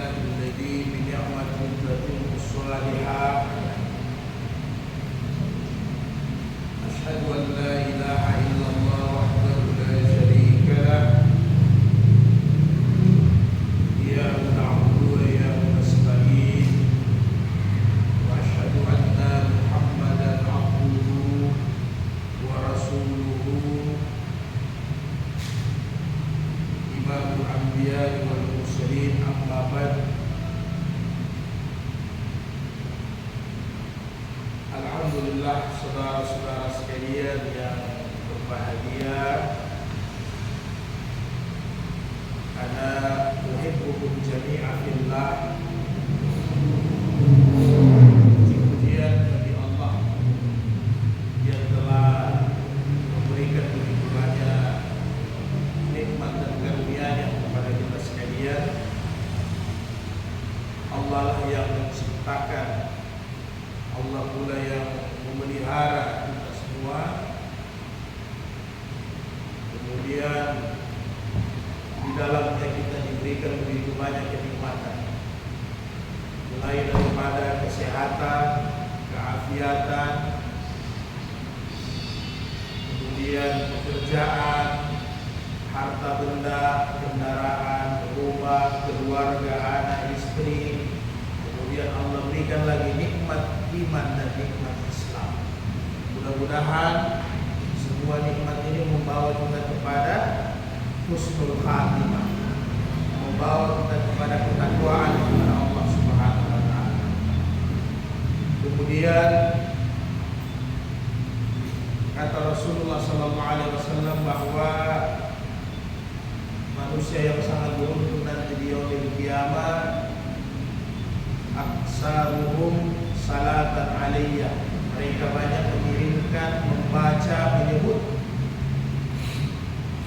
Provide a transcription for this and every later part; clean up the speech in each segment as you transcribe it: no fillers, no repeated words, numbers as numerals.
لله الذي بنعمة تتم الصالحات أشهد أن لا إله إلا الله وحده لا شريك له إياه نعبد وإياه نستعين وأشهد أن محمدا عبده ورسوله إمام الأنبياء والمرسلين أما بعد. Alhamdulillah, saudara-saudara sekalian yang berbahagia, ana uhibbukum jami'an fillah. Pujian bagi Allah yang telah memberikan begitu banyak nikmat dan karunia-Nya kepada kita sekalian. Allah lah yang menciptakan, Allah pula yang memelihara kita semua. Kemudian di dalamnya kita diberikan begitu banyak kenikmatan, mulai daripada kesehatan, keafiatan, kemudian pekerjaan, harta benda, kendaraan, rumah, keluarga, anak, istri. Kemudian Allah berikan lagi nikmat iman dan nikmat Islam. Mudah-mudahan semua nikmat ini membawa kita kepada husnul khatimah, membawa kita kepada ketakwaan kepada Allah Subhanahu wa taala. Kemudian kata Rasulullah sallallahu alaihi wasallam bahwa manusia yang sangat beruntung nanti di yaumil qiyamah aksaruhum salatan alaiya, mereka banyak mengirimkan, membaca, menyebut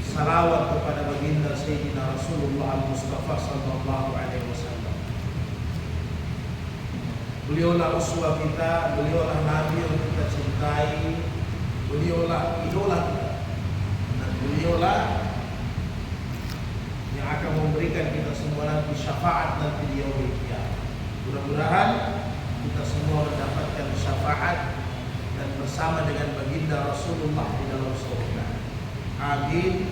salawat kepada baginda Sayyidina Rasulullah Al-Mustafa sallallahu alaihi wasallam. Beliaulah uswah kita, beliaulah nabi yang kita cintai, beliaulah idola kita, dan beliaulah yang akan memberikan kita semua nanti syafaat nanti di yaumil qiyamah. Mudah-mudahan kita semua mendapatkan syafaat dan bersama dengan baginda Rasulullah di dalam surga. Amin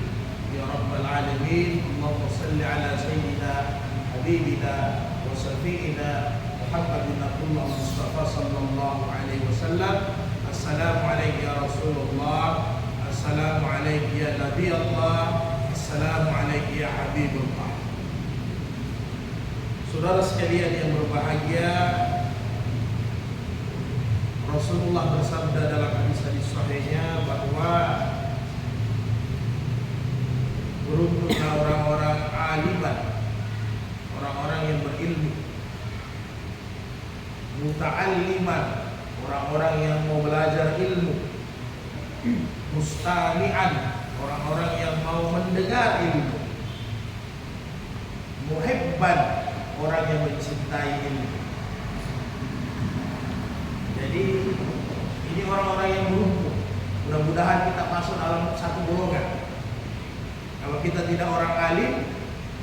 ya rabbal alamin. Allahumma salli ala sayyidina habibina wa safiina Muhammadin Abdullah Mustafa sallallahu alaihi wasallam. Assalamu alaikum ya Rasulullah, assalamu alaikum ya Nabi Allah, assalamu alaikum ya Habibullah. Saudara sekalian yang berbahagia, Rasulullah bersabda dalam hadis-hadis sahihnya bahwa beruntunglah orang-orang aliman, orang-orang yang berilmu, muta'alliman, orang-orang yang mau belajar ilmu, mustami'an, orang-orang yang mau mendengar ilmu, muhibban, orang yang mencintai ilmu. Jadi ini orang-orang yang beruntung. Mudah-mudahan kita masuk dalam satu golongan. Kalau kita tidak orang alim,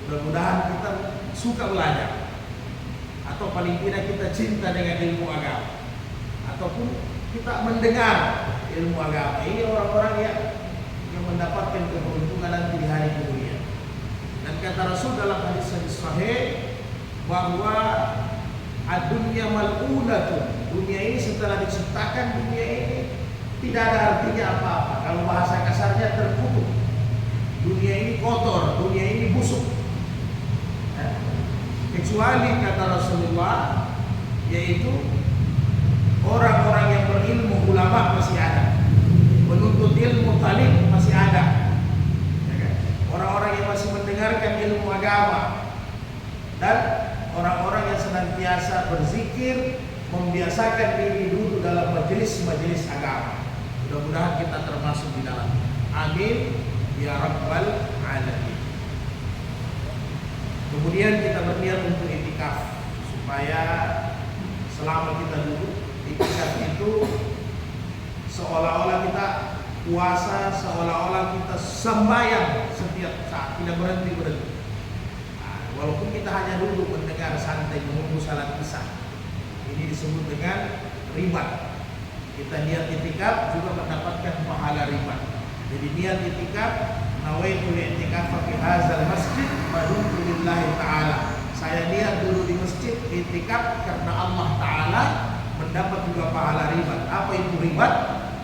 mudah-mudahan kita suka belajar, atau paling tidak kita cinta dengan ilmu agama, ataupun kita mendengar ilmu agama. Ini orang-orang yang mendapatkan keberuntungan nanti di hari kemudian. Dan kata Rasul dalam hadis-hadis sahih bahwa ad-dunya mal'unatun, dunia ini setelah diciptakan, dunia ini tidak ada artinya apa-apa. Kalau bahasa kasarnya terkutuk. Dunia ini kotor, dunia ini busuk. Kecuali kata Rasulullah, yaitu orang-orang yang berilmu, ulama masih ada, penuntut ilmu, talib masih ada, orang-orang yang masih mendengarkan ilmu agama, dan orang-orang yang senantiasa berzikir, membiasakan diri duduk dalam majelis-majelis agama. Mudah-mudahan kita termasuk di dalam. Amin ya rabbal alamin. Kemudian kita berniat untuk itikaf, supaya selama kita duduk itikaf itu seolah-olah kita puasa, seolah-olah kita sembahyang setiap saat, tidak berhenti. walaupun kita hanya duduk mendengar santai menunggu salat isya. Ini disebut dengan ribat. Kita niat itikaf juga mendapatkan pahala ribat. Jadi niat itikaf, nawaitu i'tikaf fi hadzal masjid maduntu lillahi ta'ala. Saya niat dulu di masjid itikaf karena Allah Ta'ala, mendapat juga pahala ribat. Apa itu ribat?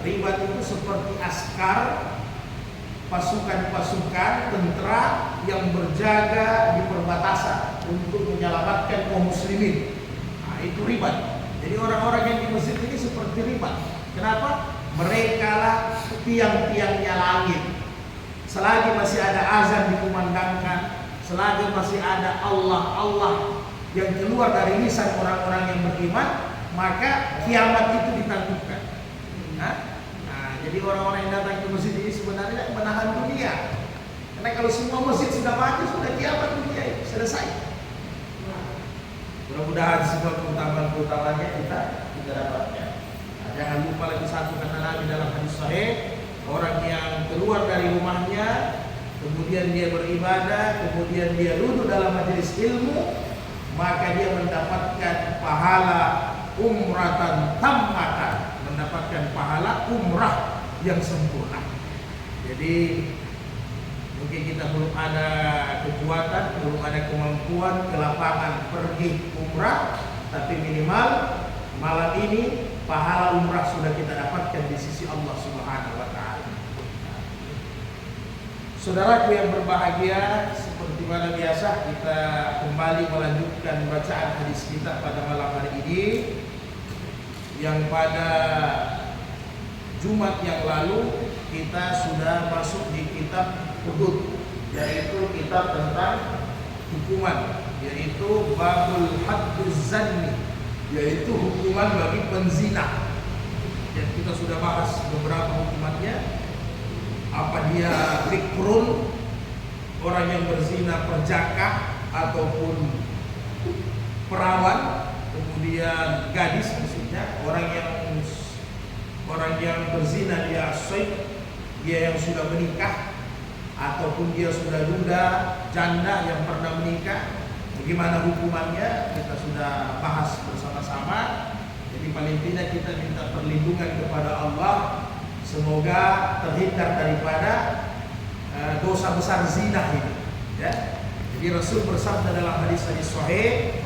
Ribat itu seperti askar, pasukan-pasukan tentara yang berjaga di perbatasan untuk menyelamatkan kaum muslimin. Nah, itu ribat. Jadi orang-orang yang di masjid ini seperti ribat. Kenapa? Mereka lah tiang-tiangnya langit. Selagi masih ada azan dikumandangkan, selagi masih ada Allah yang keluar dari lisan orang-orang yang beriman, maka kiamat itu ditangguhkan. Jadi orang-orang yang datang ke masjid ini sebenarnya menahan dunia. Karena kalau semua masjid sudah mati, sudah kiamat dunia itu selesai. Mudah-mudahan semua keutamaan-keutamaannya kita dapatkan. Jangan lupa lagi satu kata Nabi dalam hadis sahih, orang yang keluar dari rumahnya, kemudian dia beribadah, kemudian dia duduk dalam majelis ilmu, maka dia mendapatkan pahala umratan tammatan, mendapatkan pahala umrah yang sempurna. Jadi mungkin kita belum ada kekuatan, belum ada kemampuan ke lapangan pergi umrah, tapi minimal malam ini pahala umrah sudah kita dapatkan di sisi Allah Subhanahu wa taala. Saudaraku yang berbahagia, seperti mana biasa kita kembali melanjutkan bacaan hadis kita pada malam hari ini, yang pada Jumat yang lalu kita sudah masuk di kitab hudud, yaitu kitab tentang hukuman, yaitu babul hadduz zanni, yaitu hukuman bagi penzina. Dan kita sudah bahas beberapa hukumannya. Apa dia bikrun, orang yang berzina perjaka ataupun perawan, kemudian gadis maksudnya, orang yang berzina dia asyik, dia yang sudah menikah, ataupun dia sudah duda, janda yang pernah menikah. Bagaimana hukumannya kita sudah bahas bersama-sama. Jadi paling tidak kita minta perlindungan kepada Allah, semoga terhindar daripada dosa besar zina ini. Ya. Jadi Rasul bersabda dalam hadis-hadis sahih,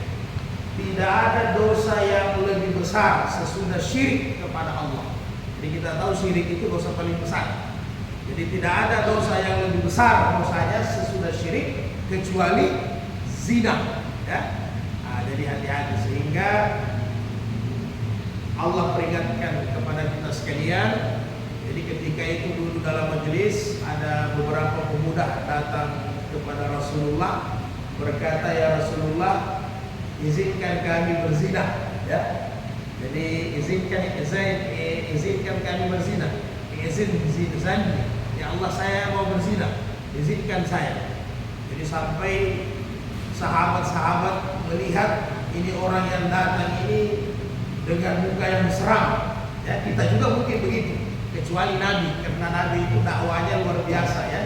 tidak ada dosa yang lebih besar sesudah syirik kepada Allah. Jadi kita tahu syirik itu dosa paling besar. Jadi tidak ada dosa yang lebih besar dosanya sesudah syirik kecuali zina. Ya. Jadi hati-hati, sehingga Allah peringatkan kepada kita sekalian. Jadi ketika itu dulu dalam majelis ada beberapa pemuda datang kepada Rasulullah, berkata, ya Rasulullah, izinkan kami berzina. Ya. Jadi izinkan kami berzina. Izin zina. Ya Allah, saya mau berzina, izinkan saya. Jadi sampai sahabat-sahabat melihat ini orang yang datang ini dengan muka yang seram. Ya, kita juga mungkin begitu, kecuali Nabi, karena Nabi itu dakwanya luar biasa ya.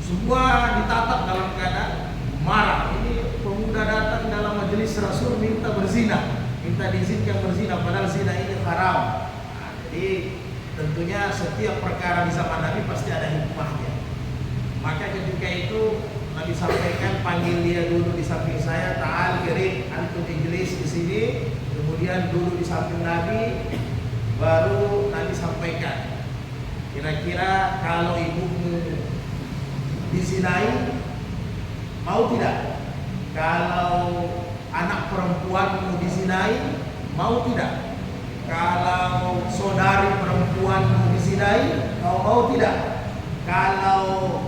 Semua ditatap dalam keadaan marah. Ini pemuda datang dalam majelis Rasul minta berzina, minta diizinkan berzina, padahal zina ini haram. Jadi tentunya setiap perkara di zaman Nabi pasti ada hikmahnya. Maka ketika itu Nabi sampaikan, panggil dia dulu di samping saya, ta'al kirim antum ijlis di sini. Kemudian duduk di samping Nabi, baru Nabi sampaikan, kira-kira kalau ibumu dizinai, mau tidak? Kalau anak perempuanmu dizinai, mau tidak? Kalau saudari perempuanmu dizinai, mau tidak? Kalau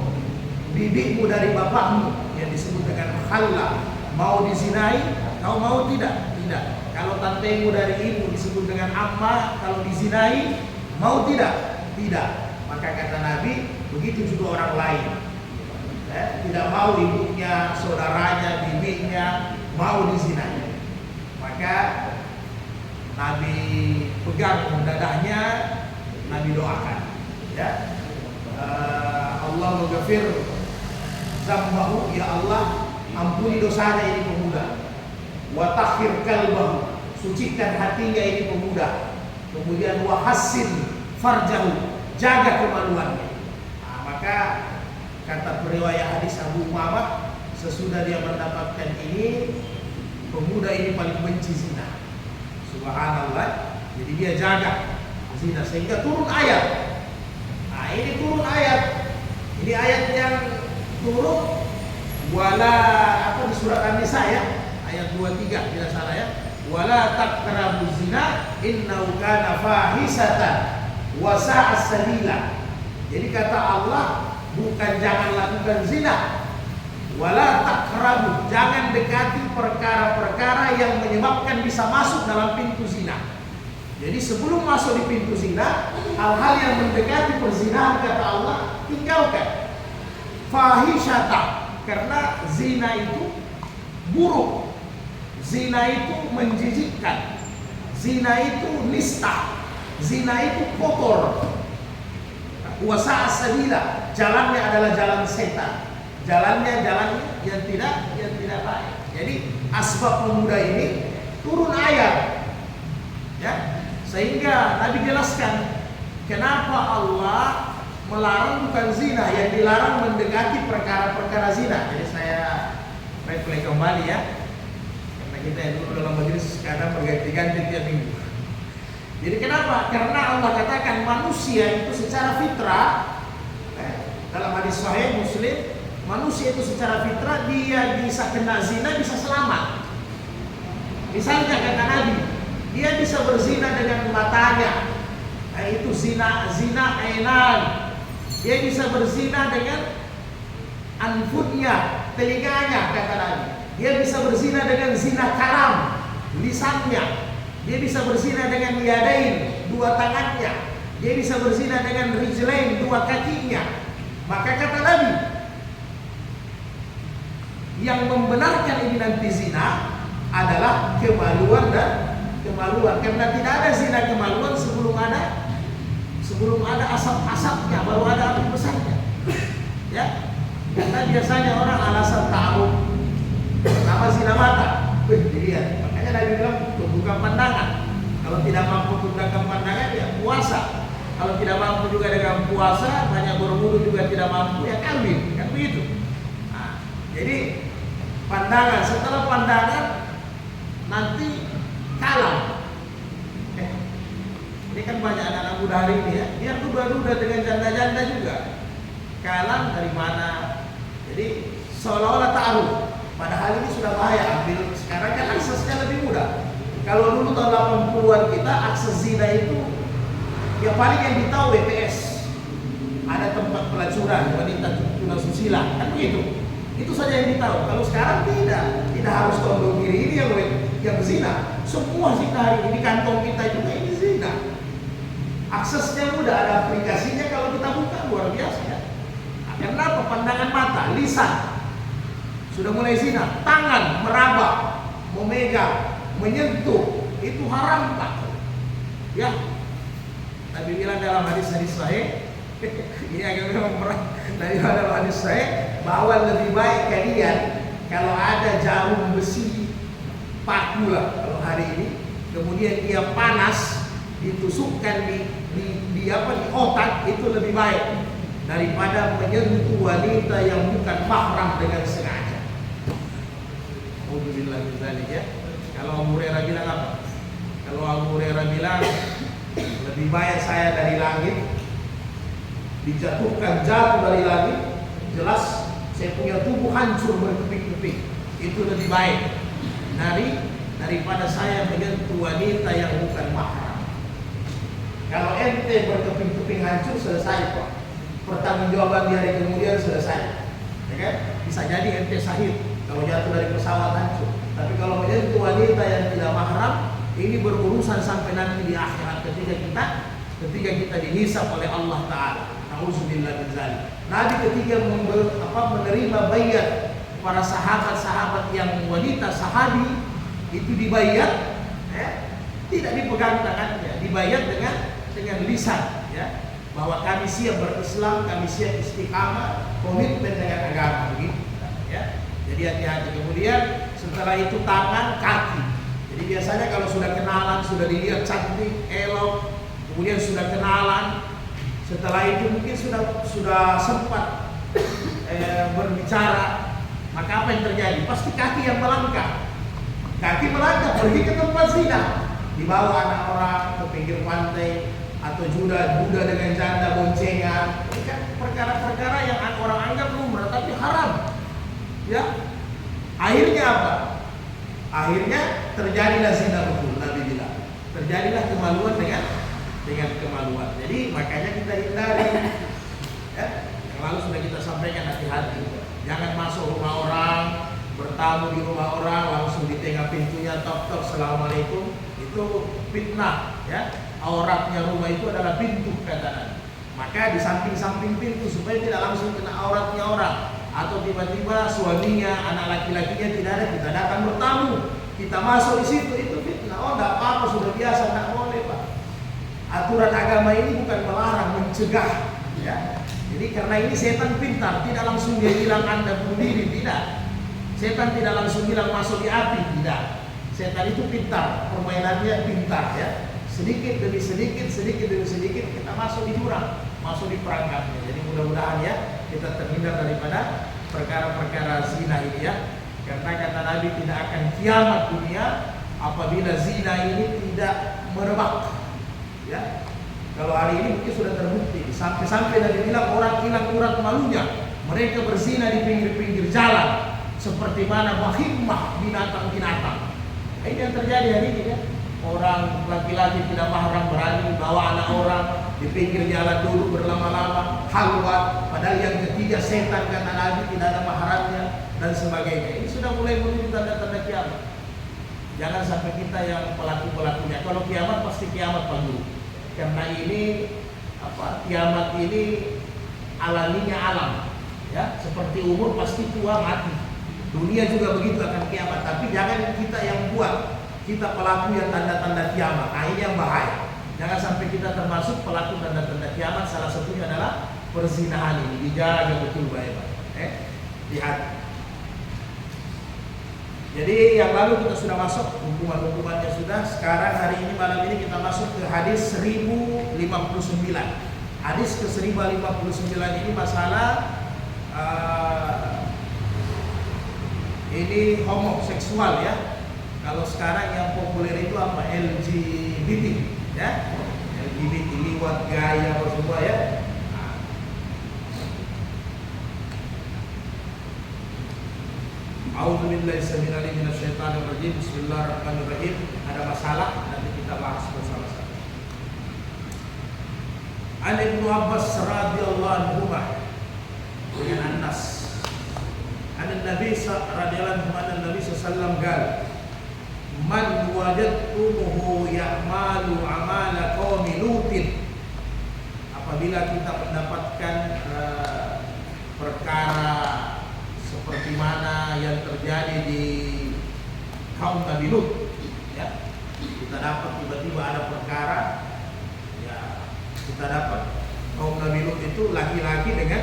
bibimu dari bapakmu yang disebut dengan khalla mau dizinai, kau mau tidak? Tidak. Kalau tantemu dari ibu disebut dengan amma, kalau dizinai, mau tidak? Tidak. Maka kata Nabi, begitu juga orang lain. Tidak mau ibunya, saudaranya, bibinya mau dizinai. Maka Nabi pegang dadahnya, Nabi doakan. Ya, Allah maghfir zambahu, ya Allah, ampuni dosanya ini pemuda. Wa tahhir qalbahu, sucikan hatinya ini pemuda. Kemudian wa hassin farjahu, jaga kemaluannya. Nah, maka kata periwayat hadis Abu Umamah, sesudah dia mendapatkan ini, pemuda ini paling benci zina. Subhanallah. Jadi dia jaga zina sehingga turun ayat. Nah, ini turun ayat. Ini ayat yang turun wala apa di surat An-Nisa ya, ayat 23 tidak salah ya. Wala taqrabuz zina innahu kana fahisatan wa sa'a sabila. Jadi kata Allah bukan jangan lakukan zina. Wala taqrabu, jangan dekati perkara-perkara yang menyebabkan bisa masuk dalam pintu zina. Jadi sebelum masuk di pintu zina, hal-hal yang mendekati perzinahan kata Allah tinggalkan. Fahisyata, karena zina itu buruk, zina itu menjijikkan, zina itu nista, zina itu kotor. Wasa'a sabila, jalannya adalah jalan setan, jalannya yang tidak baik. Jadi asbab pemuda ini turun ayat, ya, sehingga Nabi jelaskan kenapa Allah melarang bukan zina, yang dilarang mendekati perkara-perkara zina. Jadi saya refleks kembali ya, karena kita yang dulu dalam majelis kadang berganti-ganti tiap minggu. Jadi kenapa? Karena Allah katakan manusia itu secara fitrah, dalam hadis Sahih Muslim, manusia itu secara fitrah dia bisa kena zina, bisa selamat. Misalnya kata Nabi, dia bisa berzina dengan matanya, itu zina ainan. Dia bisa berzina dengan anfutnya, telinganya kata Nabi. Dia bisa berzina dengan zina kalam, lisannya. Dia bisa berzina dengan yadain, dua tangannya. Dia bisa berzina dengan rijlain, dua kakinya. Maka kata Nabi, yang membenarkan ini nanti zina adalah kemaluan dan kemaluan. Karena tidak ada zina kemaluan sebelum ada asap-asapnya, baru ada api besarnya. Ya, karena biasanya orang alasan tahu pertama zina mata. Dilihat. Makanya Nabi bilang bukan pandangan. Kalau tidak mampu tundukkan pandangan ya puasa. Kalau tidak mampu juga dengan puasa, banyak berwudu juga tidak mampu ya kawin, kan begitu. Nah, jadi pandangan, setelah pandangan nanti kalam. Ini kan banyak anak-anak muda hari ini ya, dia duda-duda dengan janda-janda juga. Kalam dari mana? Jadi seolah-olah taruh. Padahal ini sudah bahaya. Ambil sekarang kan aksesnya lebih mudah. Kalau dulu tahun 80-an kita akses zina itu yang paling yang ditahu BTS. Ada tempat pelacuran wanita tunasusila, kan begitu. Itu saja yang ditahu. Kalau sekarang tidak harus tondong kiri ini yang zina. Semua zina hari ini kantong kita juga ini zina. Aksesnya mudah, ada aplikasinya, kalau kita buka luar biasa ya. Karena apa? Pandangan mata, lisan sudah mulai zina, tangan meraba, memegang, menyentuh, itu haram Pak. Ya, Nabi bilang dalam hadis-hadis sahih, ini agak memang berat. Nabi bilang dalam hadis sahih bahwa lebih baik kalian kalau ada jarum besi paku lah kalau hari ini, kemudian dia panas, ditusukkan di otak, itu lebih baik daripada menyentuh wanita yang bukan mahram dengan sengaja. Alhamdulillah ya. Kalau Abu Hurairah bilang apa? Kalau Abu Hurairah bilang lebih baik saya dari langit dijatuhkan jatuh dari langit, jelas saya punya tubuh hancur berkeping-keping, itu lebih baik daripada saya menyentuh wanita yang bukan mahram. Kalau ente berkeping-keping hancur, selesai kok. Pertanggungjawaban di hari kemudian selesai, ya kan? Bisa jadi ente syahid kalau jatuh dari pesawat hancur. Tapi kalau menyentuh wanita yang tidak mahram, ini berurusan sampai nanti di akhirat ketika kita dihisab oleh Allah Taala. Nauzubillah min dzalik. Nabi ketika menerima baiat para sahabat-sahabat yang wanita sahabi itu dibaiat, ya, tidak dipegang tangannya, dibaiat dengan lisan, ya, bahwa kami siap berislam, kami siap istiqamah, komitmen dengan agama, begitu, ya. Jadi hati-hati. Kemudian setelah itu tangan, kaki. Jadi biasanya kalau sudah kenalan, sudah dilihat cantik, elok, kemudian sudah kenalan, setelah itu mungkin sudah sempat berbicara, maka apa yang terjadi? Pasti kaki yang melangkah. Kaki melangkah pergi ke tempat zina, dibawa anak orang ke pinggir pantai, atau duda dengan janda boncengan. Ini kan perkara-perkara yang orang anggap lumrah tapi haram. Ya, akhirnya apa? Akhirnya terjadilah zina betul. Nabi bilang terjadilah kemaluan dengan kemaluan. Jadi makanya kita hindari. Ya, yang lalu sudah kita sampaikan, hati-hati. Jangan masuk rumah orang, bertamu di rumah orang, langsung di tengah pintunya tok-tok assalamualaikum. Itu fitnah. Ya, auratnya rumah itu adalah pintu, kata Nabi. Maka di samping-samping pintu supaya tidak langsung kena auratnya orang. Atau tiba-tiba suaminya, anak laki-lakinya tidak ada, kita datang bertamu, kita masuk di situ, itu fitnah. Oh, tidak apa-apa, sudah biasa, tidak boleh, Pak. Aturan agama ini bukan melarang, mencegah. Ya. Jadi karena ini setan pintar, tidak langsung dia bilang Anda bunuh diri, tidak. Setan tidak langsung bilang masuk di api, tidak. Setan itu pintar, permainannya pintar, ya. Sedikit demi sedikit, sedikit demi sedikit kita masuk di jurang, masuk di perangkapnya. Jadi mudah-mudahan ya kita terhindar daripada perkara-perkara zina ini ya. Karena kata Nabi tidak akan kiamat dunia apabila zina ini tidak merebak. Ya. Kalau hari ini mungkin sudah terbukti, sampai-sampai Nabi bilang orang hilang urat malunya. Mereka berzina di pinggir-pinggir jalan, seperti mana bahimah binatang-binatang. Ini yang terjadi hari ini ya. Orang laki-laki tidak mahram berani bawa anak orang di pinggir jalan dulu berlama-lama, halwat, padahal yang ketiga setan, kata Nabi, tidak ada mahramnya dan sebagainya. Ini sudah mulai menuju tanda-tanda kiamat. Jangan sampai kita yang pelaku-pelakunya. Kalau kiamat pasti kiamat Pak Guru. Karena ini kiamat ini alaminya alam. Ya, seperti umur pasti tua mati. Dunia juga begitu akan kiamat, tapi jangan kita yang buat. Kita pelaku yang tanda-tanda kiamat, akhirnya bahaya. Jangan sampai kita termasuk pelaku tanda-tanda kiamat. Salah satunya adalah perzinahan ini, dijaga betul baik-baik. Lihat. Jadi yang lalu kita sudah masuk hukuman-hukumannya sudah. Sekarang hari ini malam ini kita masuk ke hadis 1059. Hadis ke 1059 ini masalah ini homoseksual ya. Kalau sekarang yang populer itu apa? LGBT ya. LGBT, liwat, gaya apa semua ya. A'udzubillahi samil alim minasyaitonir rajim. Bismillahirrahmanirrahim. Ada masalah nanti kita bahas bersama-sama. An Ibnu Abbas radhiyallahu anhu dengan Anas. An Nabi radhiyallahu anhu Nabi sallallahu alaihi man wajadtumuhu ya'malu amala qaumi Lutin. Apabila kita mendapatkan perkara seperti mana yang terjadi di kaum Nabi Lut ya, kita dapat tiba-tiba ada perkara ya, kita dapat kaum Nabi Lut itu laki-laki dengan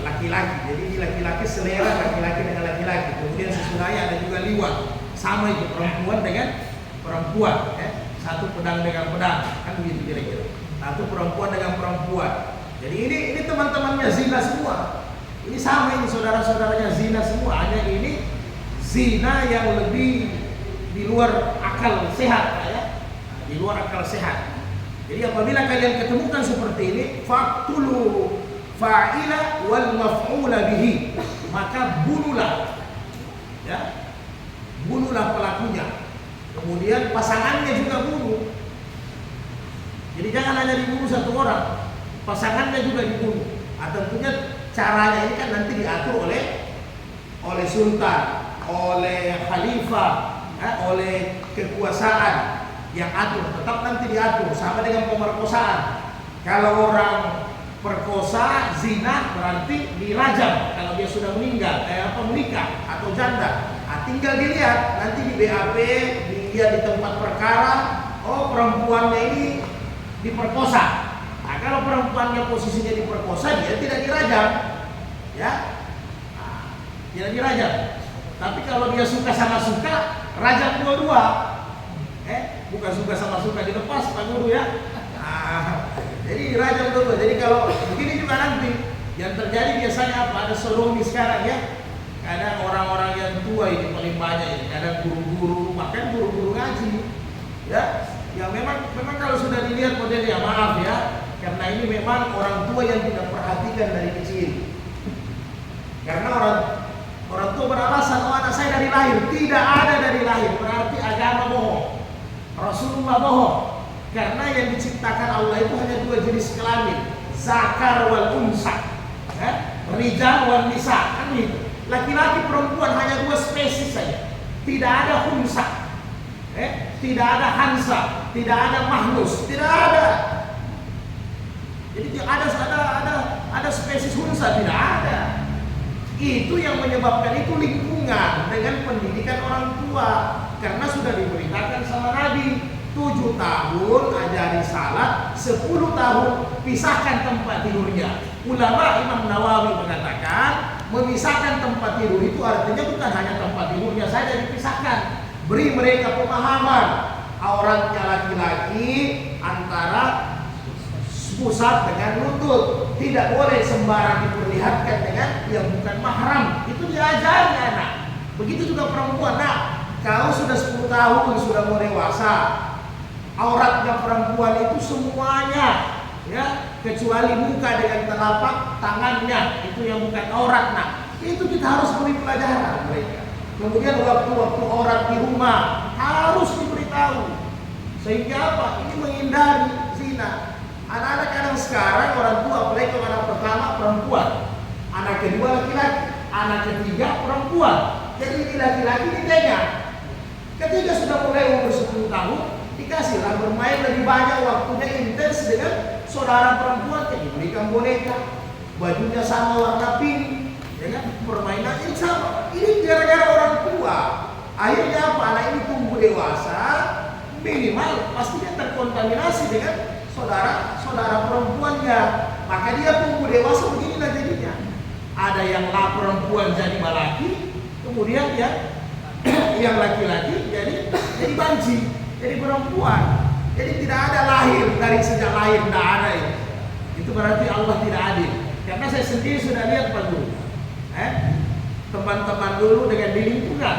laki-laki. Jadi ini laki-laki selera laki-laki dengan laki-laki. Kemudian sesudahnya ada juga liwat. Sama itu perempuan dengan perempuan ya. Satu pedang dengan pedang, kan begitu kira-kira. Satu perempuan dengan perempuan. Jadi ini teman-temannya zina semua. Ini sama, ini saudara-saudaranya zina semua. Hanya ini zina yang lebih di luar akal sehat ya. Di luar akal sehat. Jadi apabila kalian ketemukan seperti ini, faqtulu fa'ila wal maf'ula bihi, maka bunuhlah ya. Bunuhlah pelakunya. Kemudian pasangannya juga bunuh. Jadi jangan hanya dibunuh satu orang, pasangannya juga dibunuh. Tentunya caranya ini kan nanti diatur oleh sultan, oleh khalifah, oleh kekuasaan yang atur. Tetap nanti diatur sama dengan pemerkosaan. Kalau orang perkosa, zina berarti dirajam kalau dia sudah meninggal, menikah atau janda. Tinggal dilihat nanti di BAP, dilihat di tempat perkara, oh perempuannya ini diperkosa. Nah, kalau perempuannya posisinya diperkosa, dia tidak dirajam, ya, tidak dirajam. Tapi kalau dia suka sama suka, rajam dua-dua. Bukan suka sama suka dilepas Pak Guru ya. Jadi rajam dua-dua. Jadi kalau begini juga nanti yang terjadi biasanya apa? Ada sodomi sekarang ya. Kadang orang-orang yang tua ini paling banyak ini. Kadang guru-guru, bahkan guru-guru ngaji ya. Yang memang kalau sudah dilihat modelnya, maaf ya, karena ini memang orang tua yang tidak perhatikan dari kecil. Karena orang tua beralasan, oh anak saya dari lahir. Tidak ada dari lahir, berarti agama bohong, Rasulullah bohong. Karena yang diciptakan Allah itu hanya dua jenis kelamin, zakar wal unsa, rijal wal nisa, kan itu. Laki-laki perempuan hanya dua spesies saja. Tidak ada unsa, tidak ada hansa, tidak ada mahnus, tidak ada. Jadi ada spesies unsa, tidak ada. Itu yang menyebabkan itu lingkungan dengan pendidikan orang tua. Karena sudah diberitakan sama Nabi, 7 tahun ajari salat, 10 tahun pisahkan tempat tidurnya. Ulama Imam Nawawi mengatakan, memisahkan tempat tidur itu artinya bukan hanya tempat tidurnya saja dipisahkan. Beri mereka pemahaman auratnya laki-laki antara pusat dengan lutut, tidak boleh sembarang diperlihatkan dengan yang bukan mahram. Itu diajari anak. Begitu juga perempuan. Nah, kalau sudah 10 tahun sudah mau dewasa, auratnya perempuan itu semuanya ya, kecuali muka dengan telapak tangannya, itu yang bukan aurat. Nah, itu kita harus beri pelajaran mereka. Kemudian waktu-waktu aurat di rumah harus diberitahu. Sehingga apa? Ini menghindari zina. Anak-anak kadang sekarang orang tua, apalagi kalau anak pertama perempuan, anak kedua laki-laki, anak ketiga perempuan. Jadi ini laki-laki ditengang. Ketika sudah mulai umur 10 tahun, dikasihlah bermain lebih banyak, waktunya intens dengan saudara perempuan. Jadi diberikan boneka, bajunya sama warna pink, ya kan? Permainannya sama. Ini gara-gara orang tua. Akhirnya apa? Anak ini tumbuh dewasa, minimal pasti dia terkontaminasi dengan saudara perempuannya. Maka dia tumbuh dewasa beginilah jadinya. Ada yang perempuan jadi laki, kemudian ya yang laki-laki jadi banci, jadi perempuan. Jadi tidak ada lahir dari sejak lahir, tidak ada itu. Itu berarti Allah tidak adil. Karena saya sendiri sudah lihat Pak Guru, teman-teman dulu dengan di lingkungan.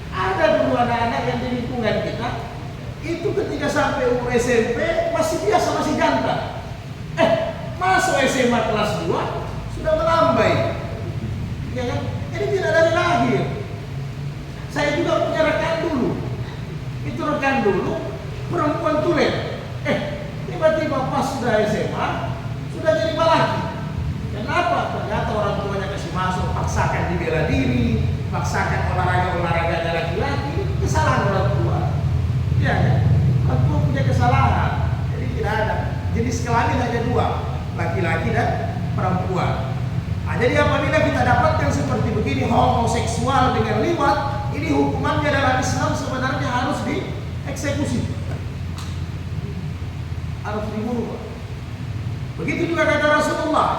Ada dulu anak-anak yang di lingkungan kita itu ketika sampai umur SMP masih biasa, masih jantan. Masuk SMA kelas 2 sudah melambai, ya kan? Jadi tidak dari lahir. Saya juga punya rekan dulu. Itu rekan dulu perempuan tulen. Tiba-tiba pas sudah SMA sudah jadi laki. Kenapa? Ternyata orang tuanya kasih masuk, paksakan dibela diri, paksakan olahraga-olahraganya laki-laki. Kesalahan orang tua. Ya kan? Orang tua punya kesalahan. Jadi tidak ada. Jenis kelamin hanya 2, laki-laki dan perempuan. Nah, jadi apabila kita dapatkan seperti begini, homoseksual dengan liwat, ini hukumannya dalam Islam sebenarnya harus dieksekusi, harus dibunuh. Begitu juga kata Rasulullah,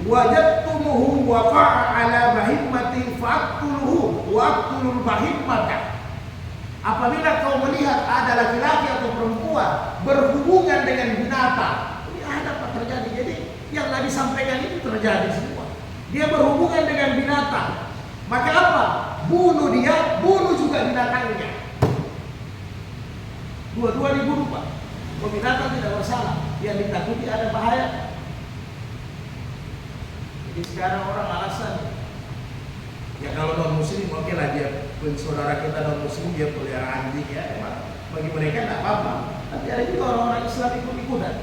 wajadtumuhu waqa'a ala bahimmati fa'aqtuluhu wa'aqtulul bahimmata. Apabila kau melihat ada laki-laki atau perempuan berhubungan dengan binatang, ini ada apa terjadi? Jadi yang Nabi sampaikan itu terjadi semua. Dia berhubungan dengan binatang, maka apa? Bunuh dia, bunuh juga binatangnya. Dua-dua dibunuh Pak. Binatang tidak bersalah, yang ditakuti ada bahaya. Jadi sekarang orang alasan, ya kalau non muslim oke lah, dia saudara kita non muslim dia pelihara anjing, ya emang bagi mereka tidak apa-apa. Tapi ada juga orang-orang Islam ikut-ikutan.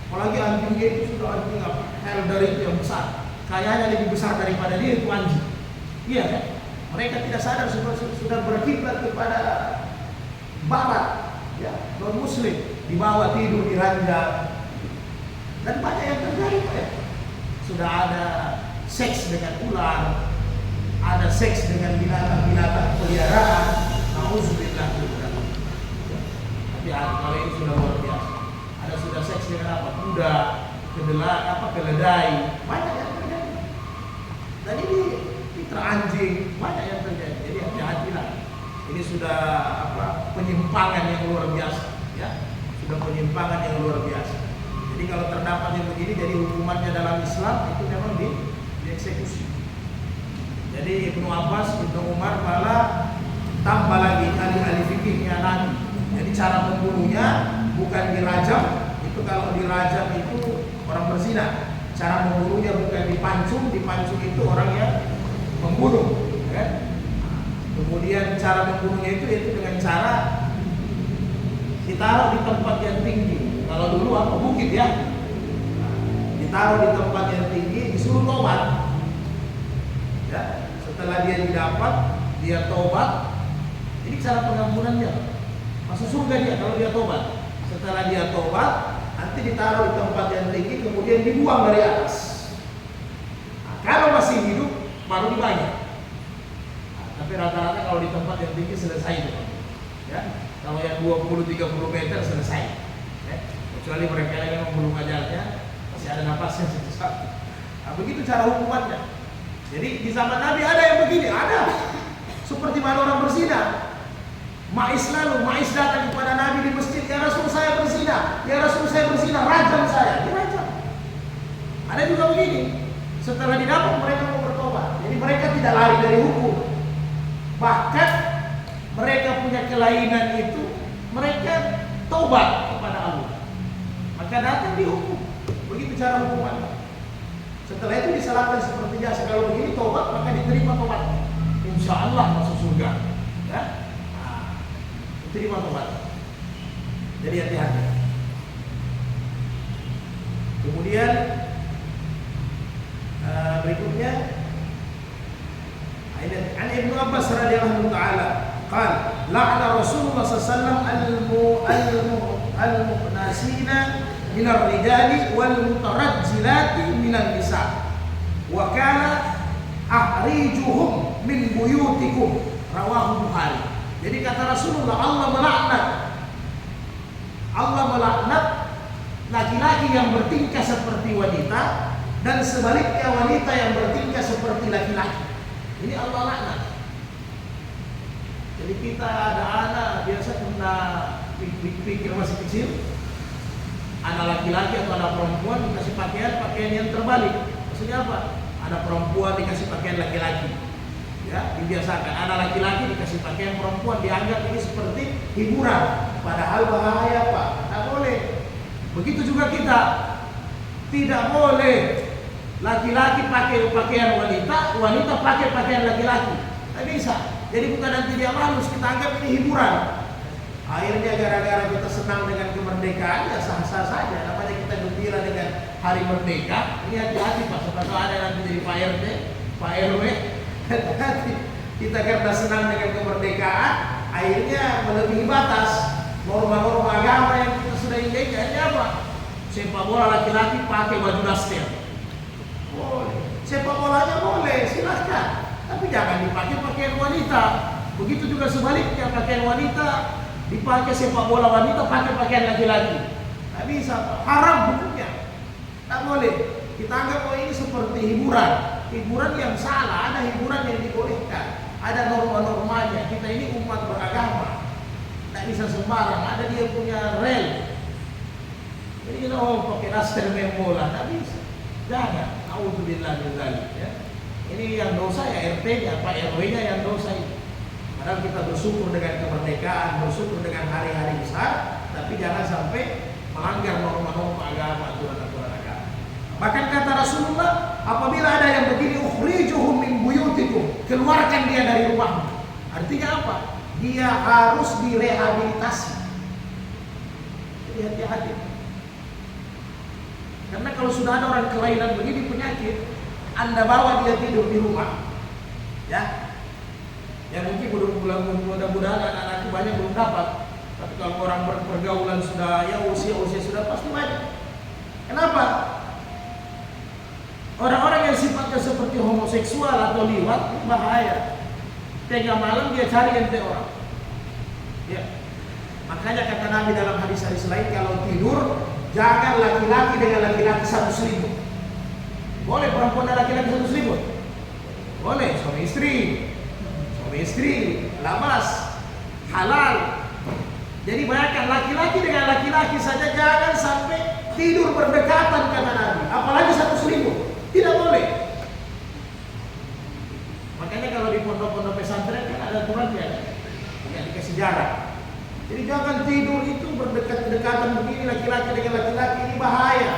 Apalagi anjingnya itu sudah anjing apa? Elder itu yang besar, kayaknya lebih besar daripada dia itu anjing. Iya kan? Mereka tidak sadar sudah berkiblat kepada barat, ya non muslim, dibawa tidur di ranjang, dan banyak yang terjadi Pak ya. Sudah ada seks dengan ular, ada seks dengan binatang-binatang peliharaan. Nauzubillah. Tapi kalau ini sudah luar biasa. Ada sudah seks dengan apa? Kuda, keledai, banyak yang terjadi. Dan ini citra anjing, banyak yang terjadi. Jadi hati-hatilah. Ini sudah penyimpangan yang luar biasa, ya. Sudah penyimpangan yang luar biasa. Jadi kalau terdapat yang begini, jadi hukumannya dalam Islam itu memang dieksekusi. Jadi Ibnu Abbas, Ibnu Umar malah tambah lagi ahli-ahli fikihnya Nabi. Jadi cara membunuhnya bukan dirajam. Itu kalau dirajam itu orang berzina. Cara membunuhnya bukan dipancung itu orang yang membunuh, kan? Kemudian cara membunuhnya itu dengan cara ditaruh di tempat yang tinggi. Kalau dulu bukit ya, ditaruh di tempat yang tinggi, disuruh tobat. Ya, setelah dia didapat, dia tobat. Ini cara pengampunannya. Masuk surga dia kalau dia tobat. Setelah dia tobat, nanti ditaruh di tempat yang tinggi, kemudian dibuang dari atas. Nah, kalau masih hidup, baru dibayar. Nah, tapi rata-rata kalau di tempat yang tinggi selesai itu. Ya, kalau yang 20-30 meter selesai. Ya, kecuali mereka yang belum ajalnya, masih ada napasnya satu-satu. Nah, begitu cara hukumannya. Jadi di zaman Nabi ada yang begini, ada. Seperti mana orang berzina. Ma'is datang kepada Nabi di masjid, ya Rasul saya berzina, ya Rasul saya berzina, rajam saya, dirajam. Ada juga begini, setelah didapat mereka mau bertobat. Jadi mereka tidak lari dari hukum. Bahkan mereka punya kelainan itu, mereka tobat kepada Allah. Maka datang dihukum. Begitu cara hukumannya. Setelah itu disalahkan seperti biasa. Kalau begini tobat, maka diterima tobat. Insya Allah masuk surga. Ya. Terima tobat. Jadi hati-hati. Kemudian berikutnya ayat an Ibnu Abbas radhiyallahu taala qala la'ana Rasulullah sallallahu alaihi wasallam al-muqnasina min ar-rijali wal mutarajjilati min an-nisa wa kana ahrijuhum min buyutikum rawahu Bukhari. Jadi kata Rasulullah, Allah melaknat laki-laki yang bertingkah seperti wanita dan sebaliknya wanita yang bertingkah seperti laki-laki. Ini Allah laknat. Jadi kita ada anak biasa kena pikir masih kecil, anak laki-laki atau anak perempuan dikasih pakaian yang terbalik. Maksudnya apa? Anak perempuan dikasih pakaian laki-laki. Ya, dibiasakan anak laki-laki dikasih pakaian perempuan, dianggap ini seperti hiburan, padahal bahaya Pak, tidak boleh. Begitu juga kita, tidak boleh laki-laki pakai pakaian wanita, wanita pakai pakaian laki-laki, tidak bisa. Jadi bukan nanti dia malu, kita anggap ini hiburan. Akhirnya gara-gara kita senang dengan kemerdekaan, ya sah-sah saja. Namanya kita gembira dengan hari merdeka. Ini hati-hati Pak, siapa tahu ada nanti jadi Pak RT, Pak RW. Hati-hati, kita karena senang dengan kemerdekaan, akhirnya melebihi batas norma-norma agama yang kita sudah inginkan. Apa? Sepak bola laki-laki pakai baju daster, boleh. Sepak bolanya boleh, silahkan. Tapi jangan dipakai pakaian wanita. Begitu juga sebaliknya, pakaian wanita dipakai, sepak bola wanita pakai pakaian laki-laki. Tidak bisa, haram hukumnya. Tak boleh. Kita anggap ini seperti hiburan. Hiburan yang salah, ada hiburan yang dibolehkan, ada norma-normanya. Kita ini umat beragama, tidak bisa sembarang. Ada dia punya rel. Jadi kita pakai daster main bola, tidak bisa. Jangan. Auzubillah min dzalik. Ya. Ini yang dosa ya RT-nya, Pak RW-nya yang dosa itu. Padahal kita bersyukur dengan kemerdekaan, bersyukur dengan hari-hari besar, tapi jangan sampai melanggar norma-norma agama, aturan-aturan agama. Bahkan kata Rasulullah, apabila ada yang begini, ukhrijuhum min buyutikum, keluarkan dia dari rumahmu. Artinya apa? Dia harus direhabilitasi. Jadi hati-hati. Karena kalau sudah ada orang kelainan begini, penyakit, Anda bawa dia tidur di rumah, ya. Ya mungkin mudah-mudahan anak-anak banyak belum dapat. Tapi kalau orang pergaulan sudah, ya usia sudah pasti banyak. Kenapa? Orang-orang yang sifatnya seperti homoseksual atau liwat bahaya. Tengah malam dia cari ente orang. Ya. Makanya kata Nabi dalam hadis-hadis lain, kalau tidur jangan laki-laki dengan laki-laki satu selimut. Boleh perempuan dan laki-laki satu selimut? boleh suami istri, labas, halal. Jadi bayangkan laki-laki dengan laki-laki saja jangan sampai tidur berdekatan kata Nabi, apalagi satu selimut, tidak boleh. Makanya kalau di pondok-pondok pesantren kan ada aturan ya, yang dikasih jarak. Jadi jangan tidur itu berdekat-dekatan begini laki-laki dengan laki-laki, ini bahaya.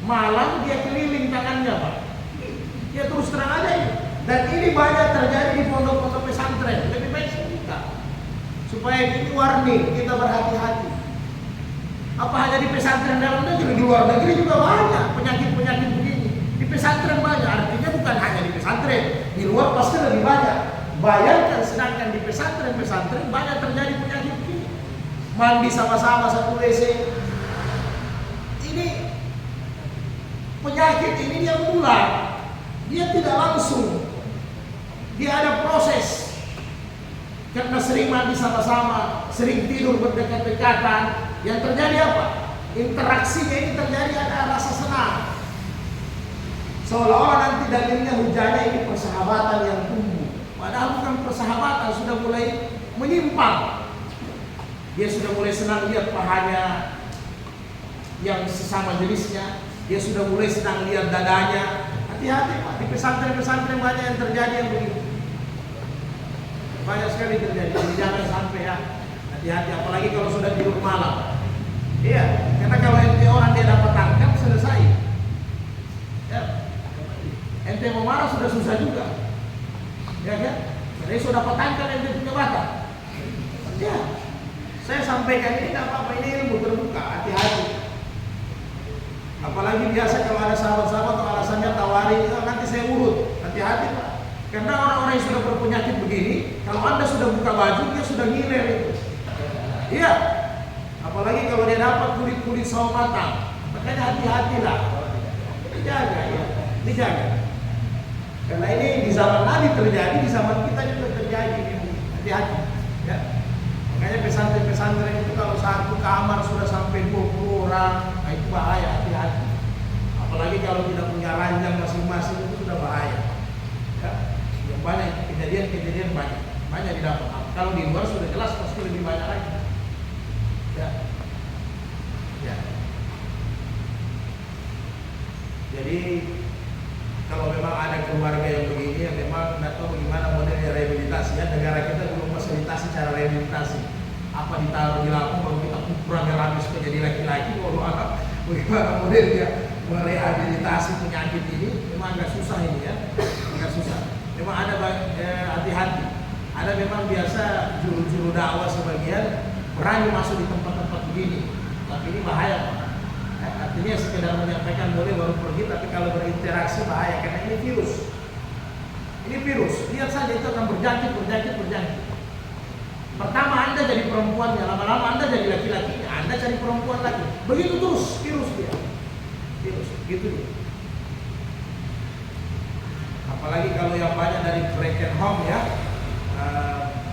Malam dia keliling tangannya Pak, ya terus terang aja ini. Dan ini banyak terjadi di pondok-pondok pesantren. Lebih baik kita supaya ini warning, kita berhati-hati. Apa hanya di pesantren dalam negeri, di luar negeri juga banyak penyakit-penyakit begini. Di pesantren banyak, artinya bukan hanya di pesantren, di luar pasti lebih banyak. Bayangkan sedangkan di pesantren banyak terjadi penyakit begini. Mandi sama-sama satu WC. Ini penyakit ini dia mulai, dia tidak langsung, dia ada proses. Karena sering mandi sama-sama, sering tidur berdekat-dekatan, yang terjadi apa? Interaksinya ini terjadi ada rasa senang. Seolah-olah nanti dalilnya hujannya ini persahabatan yang tumbuh. Padahal bukan persahabatan, sudah mulai menyimpang. Dia sudah mulai senang lihat pahanya yang sesama jenisnya. Dia sudah mulai senang lihat dadanya. Hati-hati Pak, di pesantren-pesantren banyak yang terjadi yang begitu. Banyak sekali terjadi, jadi jangan sampai ya. Hati-hati, apalagi kalau sudah tidur malam. Iya, karena kalau ente orang dia dapat tangkap selesai. Ya. Ente mau marah sudah susah juga. Ya kan? Jadi sudah dapat tangkap ente punya bakat. Ya. Saya sampaikan ini tidak apa-apa, ini ilmu terbuka, hati-hati. Apalagi biasa kalau ada sahabat-sahabat atau alasannya tawari, nanti saya urut. Hati-hati Pak. Karena orang-orang yang sudah berpenyakit begini, kalau Anda sudah buka baju, dia sudah ngiler itu. Iya. Apalagi kalau dia dapat kulit-kulit sawo matang. Makanya hati-hatilah. Dijaga ya. Dijaga. Karena ini di zaman Nabi terjadi, di zaman kita juga terjadi. Hati-hati. Ya. Makanya pesantren-pesantren itu kalau satu kamar sudah sampai 20 orang, nah itu bahaya, hati-hati. Apalagi kalau tidak punya ranjang masing-masing itu sudah bahaya. Ya. Yang banyak kejadian-kejadian banyak didapat. Kalau di luar sudah jelas pasti lebih banyak lagi. Ya. Ya. Jadi kalau memang ada keluarga yang begini, ya memang tidak tahu bagaimana modelnya rehabilitasi. Ya, negara kita belum fasilitasi cara rehabilitasi. Apa ditaruh di lapang baru kita kurang habis menjadi laki-laki, kalau anak bagaimana modelnya merehabilitasi penyakit ini? Memang agak susah ini ya, agak susah. Memang ada hati-hati. Ada memang biasa juru-juru dakwah sebagian berani masuk di tempat-tempat begini, tapi ini bahaya Pak. Artinya sekedar menyampaikan boleh baru pergi, tapi kalau berinteraksi bahaya karena ini virus. Ini virus, lihat saja itu akan berjangkit. Pertama Anda jadi perempuannya, lama-lama Anda jadi laki-lakinya, Anda cari perempuan lagi. Begitu terus virus dia. Virus, gitu dia. Apalagi kalau yang banyak dari broken home ya,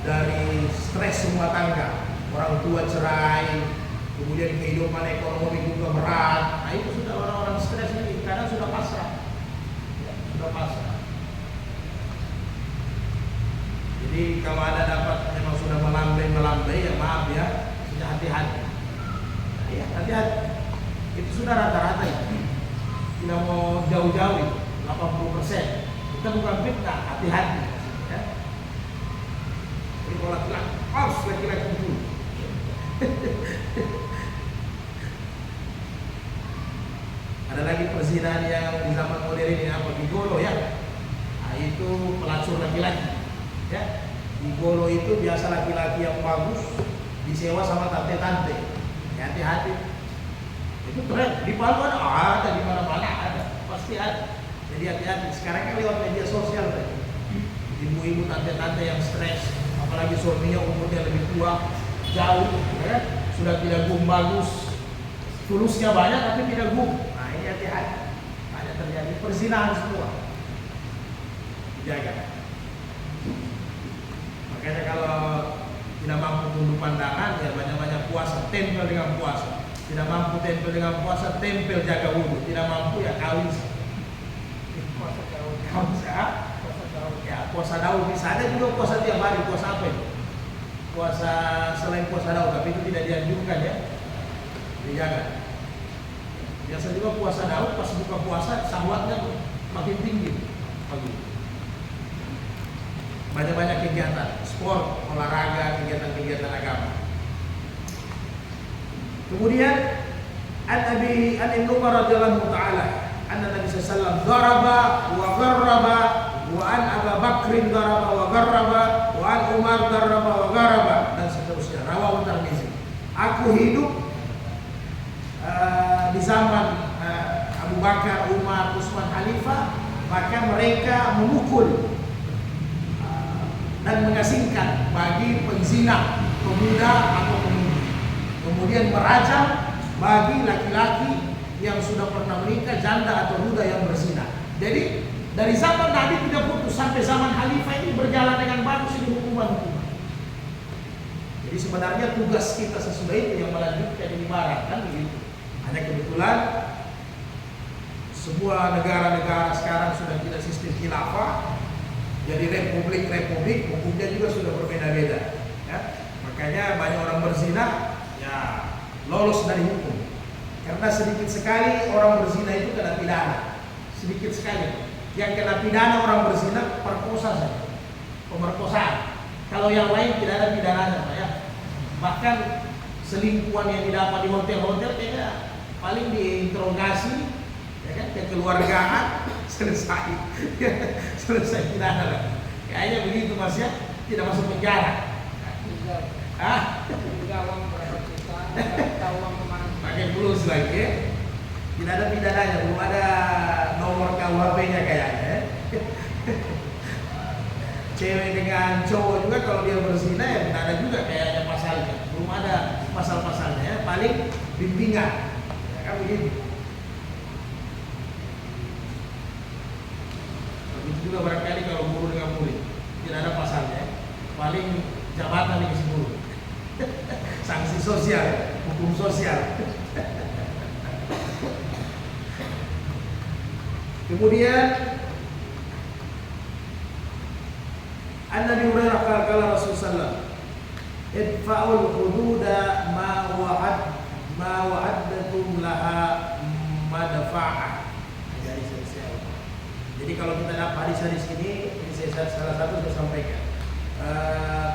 dari stres rumah tangga, orang tua cerai, kemudian kehidupan ekonomi juga berat. Nah itu sudah orang-orang stres ini, kadang sudah pasrah. Ya, sudah pasrah. Jadi kalau ada dapat memang sudah melambai ya maaf ya, sudah hati-hati. Ya, hati-hati. Itu sudah rata-rata ya. Tidak mau jauh-jauh itu, 80%. Kita bukan fitnah, hati-hati. Ya. Jadi kalau laki-laki, harus laki-laki dulu. Ada lagi perzinahan yang di zaman modern ini apa? Gigolo ya. Nah, itu pelacur laki-laki. Ya, gigolo itu biasa laki-laki yang bagus disewa sama tante-tante. Ya, hati-hati. Itu tren. Di Palu ada, di mana-mana ada, pasti ada. Jadi hati-hati. Sekarang kan lewat media sosial tadi. Ibu-ibu tante-tante yang stres, apalagi suaminya umurnya lebih tua, jauh, ya, sudah tidak gum bagus, tulusnya banyak tapi tidak gum. Nah ini hati-hati. Banyak terjadi perzinahan semua. Dijaga. Makanya kalau tidak mampu tunduk pandangan, ya banyak-banyak puasa, tempel dengan puasa. Tidak mampu tempel dengan puasa, tempel jaga wudhu. Tidak mampu ya kawin. Kamu sehat? Ya, puasa Daud bisa, ada juga puasa tiap hari. Puasa apa itu? Puasa selain puasa Daud, tapi itu tidak dianjurkan ya. Dijaga. Biasa juga puasa Daud pas buka puasa syahwatnya makin tinggi pagi. Banyak-banyak kegiatan, sport, olahraga, kegiatan-kegiatan agama. Kemudian an Ibnu Umar radhiyallahu taala anna Nabi sallallahu alaihi wasallam daraba wa gharraba wa an Abu Bakrin daraba wa gharraba wa an Umar daraba wa gharraba dan seterusnya. Rawahu Tirmizi. Aku hidup di zaman Abu Bakar, Umar, Utsman Khalifah, maka mereka memukul dan mengasingkan bagi penzina pemuda atau pemudi. Kemudian merajam bagi laki-laki yang sudah pernah menikah, janda atau duda yang berzina. Jadi dari zaman Nabi tidak putus sampai zaman Khalifah ini berjalan dengan bagus ini hukuman-hukuman. Jadi sebenarnya tugas kita sesudah itu yang melanjutkan ini barat kan begitu. Hanya kebetulan sebuah negara-negara sekarang sudah tidak sistem khilafah, jadi republik hukumnya juga sudah berbeda-beda. Ya. Makanya banyak orang berzina ya lolos dari hukum. Karena sedikit sekali orang berzina itu kena pidana. Sedikit sekali. Yang kena pidana orang berzina perkosa saja. Pemerkosaan. Kalau yang lain tidak ada pidananya, Pak ya. Bahkan selingkuhan yang didapat di hotel-hotel kayaknya paling diinterogasi, ya kan, kekeluargaan selesai. Selesai pidana lah. Kayaknya begitu Mas ya, tidak masuk penjara. Uang berapa juta, tahu uang kemana? Pakai plus lagi ya. Tidak ada pidananya, belum ada nomor KUHP-nya kayaknya. Cewek dengan cowok juga kalau dia berzina ya tidak ada juga kayaknya pasalnya. Belum ada pasal-pasalnya ya, paling bimbingan. Ya kan begitu. Begitu juga barangkali kalau guru dengan murid. Tidak ada pasalnya. Paling jabatan dikasih guru. Sanksi sosial, hukum sosial. Kemudian An-Nabi Hurairah kala Rasulullah idfa'ul hududa ma wa'addatum laha madfa'ah. Jadi kalau kita dapat hadis-hadis ini saya salah satu saya sampaikan.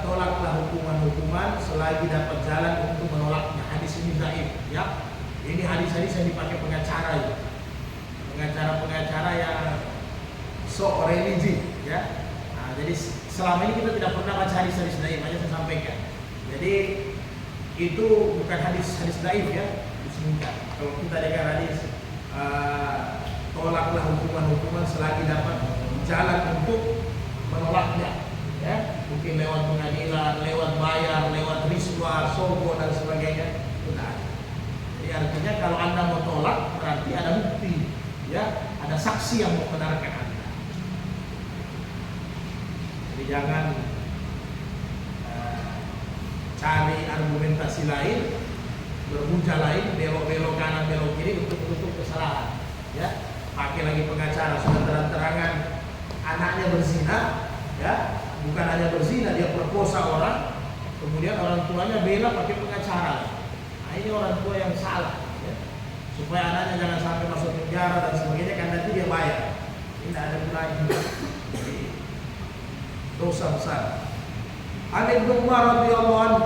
Tolaklah hukuman-hukuman selagi dapat jalan untuk menolaknya. Hadis ini dhaif ya. Ini hadis-hadis yang dipakai pengacara ya. Pengacara-pengacara yang sok religi ya. Nah, jadi selama ini kita tidak pernah baca hadis-hadis dhaif, aja saya sampaikan. Jadi itu bukan hadis dhaif ya, disingkat. Kalau kita dengar hadis tolaklah hukuman-hukuman selagi dapat jalan untuk menolaknya. Ya, mungkin lewat pengadilan, lewat bayar, lewat riswa, sogo dan sebagainya. Benar. Jadi artinya kalau Anda mau tolak berarti ada bukti, ya, ada saksi yang membenarkan Anda. Jadi jangan cari argumentasi lain, berhujah lain, belok-belok kanan, belok kiri untuk menutup kesalahan. Ya, pakai lagi pengacara sudah terang-terangan anaknya berzina, ya. Bukan hanya berzina, dia perkosa orang, kemudian orang tuanya bela pakai pengacara. Nah ini orang tua yang salah ya. Supaya anaknya jangan sampai masuk penjara dan sebagainya, kan nanti dia bayar. Ini tidak ada gunanya. Dosa besar. An Ibnu Umar radhiyallahu anhu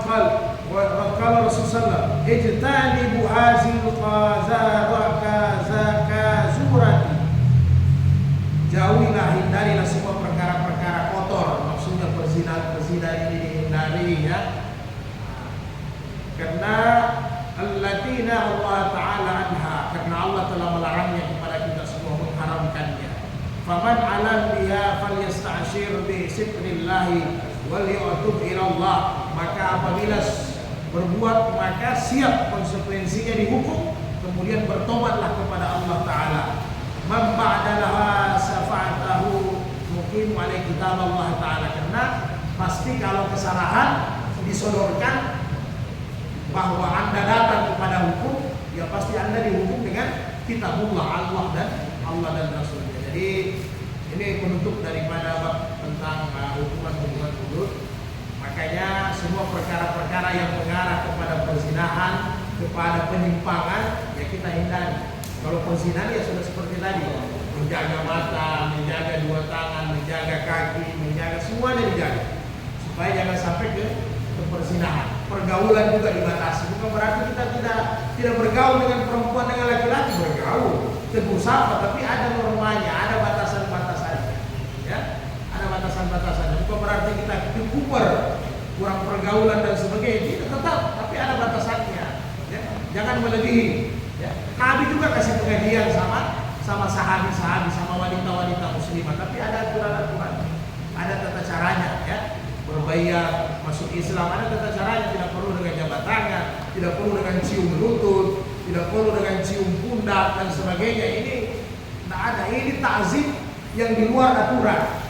qala Rasulullah ijtanibu hazil qazurati. Jauhilah, hindarilah semua perkara-perkara kotor. Maksudnya perzinahan ini dihindari ya. Karena allatina Allah Ta'ala anha, karena Allah telah melarangnya kepada kita semua, mengharamkannya. Faman alam biha falyasta'shir bi sitrillahi wal yu'tub ila Allah. Maka apabila berbuat maka siap konsekuensinya dihukum, kemudian bertobatlah kepada Allah Ta'ala. Man ba'dalaha safa'atahu mukim alaih kitab Allah Ta'ala. Karena pasti kalau kesalahan disodorkan bahwa Anda datang kepada hukum, ya pasti Anda dihukum dengan kitabullah, Allah dan Rasulnya. Jadi Ini penutup daripada bab tentang hukuman hubungan hudud. Makanya semua perkara-perkara yang mengarah kepada perzinahan, kepada penyimpangan, ya kita hindari. Kalau perzinahan ya sudah seperti tadi, menjaga mata, menjaga dua tangan, menjaga kaki, menjaga semuanya dijaga, supaya jangan sampai ke perzinahan. Pergaulan juga dibatasi. Bukan berarti kita tidak bergaul dengan perempuan, dengan laki-laki, bergaul, tegur sapa, tapi ada normanya, ada batasan-batasannya. Ya, ada batasan-batasannya. Bukan berarti kita kuper, kurang pergaulan dan sebagainya. Tidak, tetap, tapi ada batasannya. Ya, jangan melebihi. Ya. Nabi juga kasih pengajian sama sahabi-sahabi, sama wanita-wanita muslimah, tapi ada aturan-aturan, ada tata caranya. Ya. Berbayar, masuk Islam, ada tata caranya. Tidak perlu dengan jabat tangan, tidak perlu dengan cium lutut, tidak perlu dengan cium pundak dan sebagainya. Ini tidak ada. Ini ta'zim yang di luar aturan.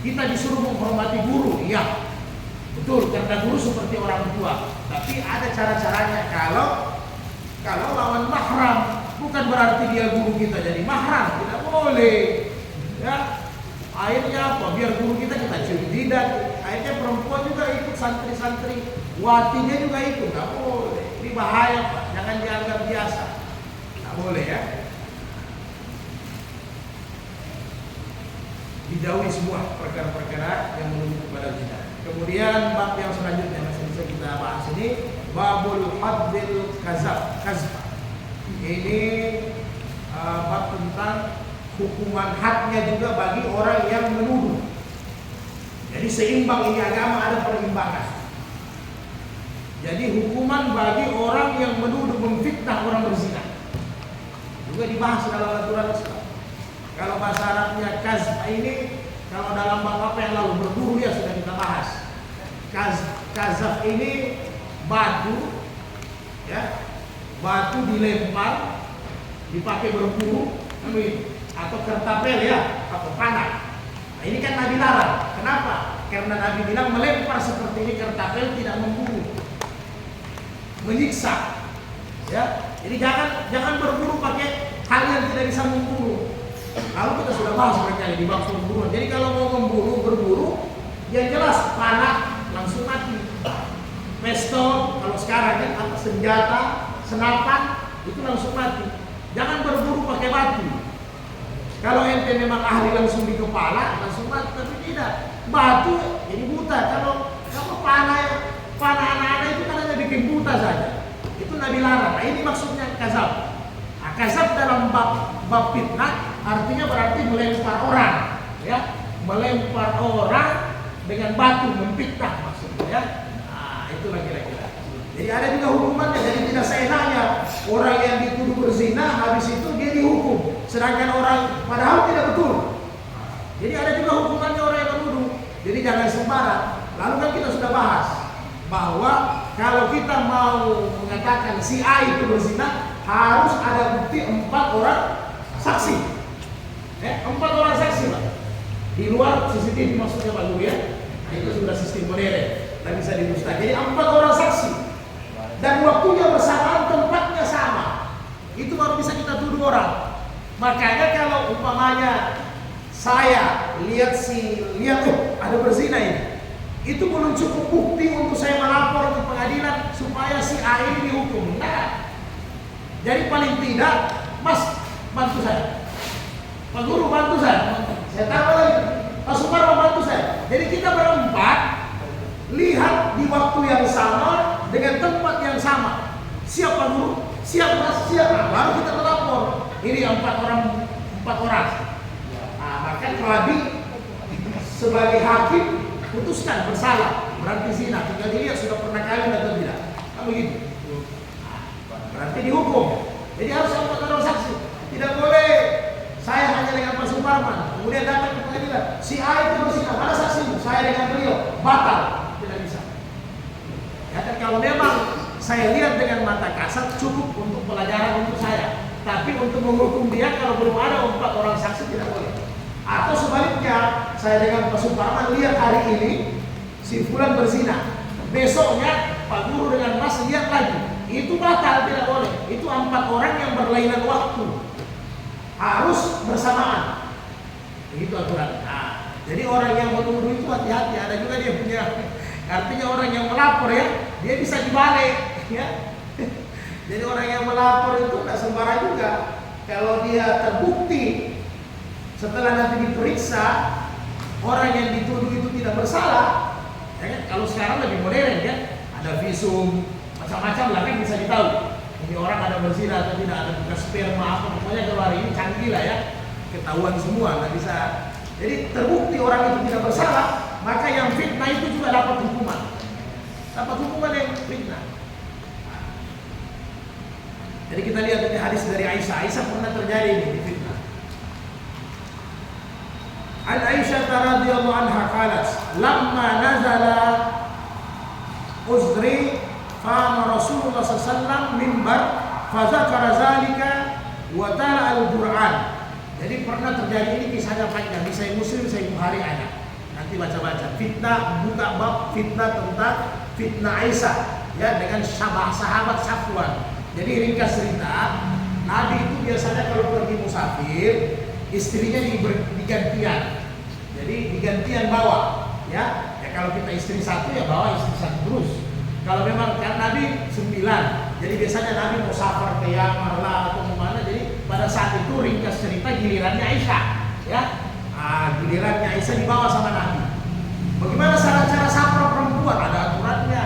Kita disuruh menghormati guru, iya, betul, karena guru seperti orang tua. Tapi ada cara-caranya. Kalau lawan mahram, bukan berarti dia guru kita jadi mahram, tidak boleh. Ya, akhirnya apa? Biar guru kita cium jidat. Akhirnya perempuan juga ikut, santri-santri watinya juga ikut, nggak boleh. Ini bahaya Pak, jangan dianggap biasa, nggak boleh ya. Dijauhi semua perkara-perkara yang menuju kepada zina. Kemudian bab yang selanjutnya masih bisa kita bahas ini, babul haddil kazab. Ini bab tentang hukuman hadnya juga bagi orang yang menuduh. Jadi seimbang, ini agama ada perimbangan. Jadi hukuman bagi orang yang menuduh, memfitnah orang berzina juga dibahas dalam aturan Islam. Kalau bahasa Arabnya kazb ini, kalau dalam bab apa yang lalu berburu ya sudah kita bahas. Kazab ini batu, ya, batu dilempar, dipakai berburu, atau kertapel ya, atau panah. Nah, ini kan Nabi larang. Kenapa? Karena Nabi bilang melempar seperti ini kertapel tidak membunuh, menyiksa. Ya, jadi jangan berburu pakai hal yang tidak bisa membunuh. Lalu kita sudah bahas berkali di bab pembunuhan. Jadi kalau mau berburu, yang jelas panah langsung mati. Pistol kalau sekarang kan apa, senjata, senapan itu langsung mati. Jangan berburu pakai batu. Kalau ente memang ahli langsung di kepala, langsung mati, tapi tidak. Batu jadi buta. Kalau panah anak-anak itu kan hanya bikin buta saja. Itu Nabi larang. Nah, ini maksudnya kazab. Nah, kazab dalam bab fitnah artinya berarti melempar orang, ya, melempar orang dengan batu, memfitnah maksudnya, ya. Nah, itulah kira-kira. Jadi ada juga hukumannya. Jadi tidak seenaknya orang yang dituduh berzina habis itu dia dihukum, sedangkan orang padahal tidak betul. Jadi ada juga hukumannya orang yang menuduh. Jadi jangan sembarang. Lalu kan kita sudah bahas bahwa kalau kita mau mengatakan si A itu berzina, harus ada bukti 4 orang saksi. 4 orang saksi Pak. Di luar CCTV maksudnya Pak Guru ya. Itu sudah sistem modern, tidak bisa didustakan. Jadi 4 orang saksi dan waktunya bersamaan, tempatnya sama. Itu baru bisa kita tuduh orang. Makanya kalau umpamanya saya lihat ada berzina ini, itu belum cukup bukti untuk saya melapor ke pengadilan supaya si A ini dihukum. Nah, jadi paling tidak, Mas bantu saya, Pak Guru bantu saya tahu lagi, Pak Sumarno bantu saya. Jadi kita berempat lihat di waktu yang sama dengan tempat yang sama. Siap Pak Guru? Siap Mas? Siap. Nah, baru kita melapor. Ini 4 orang. Nah, maka Kelabi sebagai hakim putuskan bersalah, berarti zina. Tinggal dilihat sudah pernah kawin atau tidak. Kan begitu. Nah, berarti dihukum. Jadi harus 4 orang saksi. Tidak boleh saya hanya dengan Pak Suparman, kemudian datang ke pengadilan, si A itu berzina, mana saksi? Saya dengan beliau, batal. Tidak bisa. Ya kan, kalau memang saya lihat dengan mata kasat cukup untuk pelajaran untuk saya, tapi untuk menghukum dia kalau belum ada 4 orang saksi tidak boleh. Atau sebaliknya, saya dengan Pak Suparman lihat hari ini si fulan berzina, besoknya Pak Guru dengan Mas lihat lagi, itu batal, tidak boleh. Itu 4 orang yang berlainan waktu, harus bersamaan. Begitu aturan. Nah, jadi orang yang menuduh itu hati-hati. Ada juga dia punya, artinya orang yang melapor ya, dia bisa dibalik ya. Jadi orang yang melapor itu nggak sembarang juga. Kalau dia terbukti setelah nanti diperiksa orang yang dituduh itu tidak bersalah, ya kan? Kalau sekarang lebih modern kan, ada visum macam-macam lah kan, bisa ditahu ini orang ada berzina atau tidak, ada bekas sperma apa, pokoknya kalau hari ini canggih lah ya, ketahuan semua, nggak bisa. Jadi terbukti orang itu tidak bersalah, maka yang fitnah itu juga dapat hukuman yang fitnah. Jadi kita lihat ini hadis dari Aisyah. Aisyah pernah terjadi ini di fitnah. An Aisyah radhiyallahu anha qalat, "Lamma nazala uzri fama Rasulullah sallallahu alaihi wasallam mimbar fa dzakara zalika wa tala al-Qur'an." Jadi pernah terjadi ini, kisahnya panjang, di Sahih Muslim, Sahih Bukhari ada. Nanti baca-baca. Fitnah, buka bab fitnah tentang fitnah Aisyah ya dengan sahabat Safwan. Jadi ringkas cerita, Nabi itu biasanya kalau pergi musafir, istrinya digantian. Jadi digantian bawa, ya. Ya kalau kita istri satu ya bawa istri satu terus. Kalau memang kan Nabi 9, jadi biasanya Nabi mau safar ke Yaman lah atau kemana. Jadi pada saat itu ringkas cerita gilirannya Aisyah, ya. Gilirannya Aisyah dibawa sama Nabi. Bagaimana cara safar perempuan? Ada aturannya.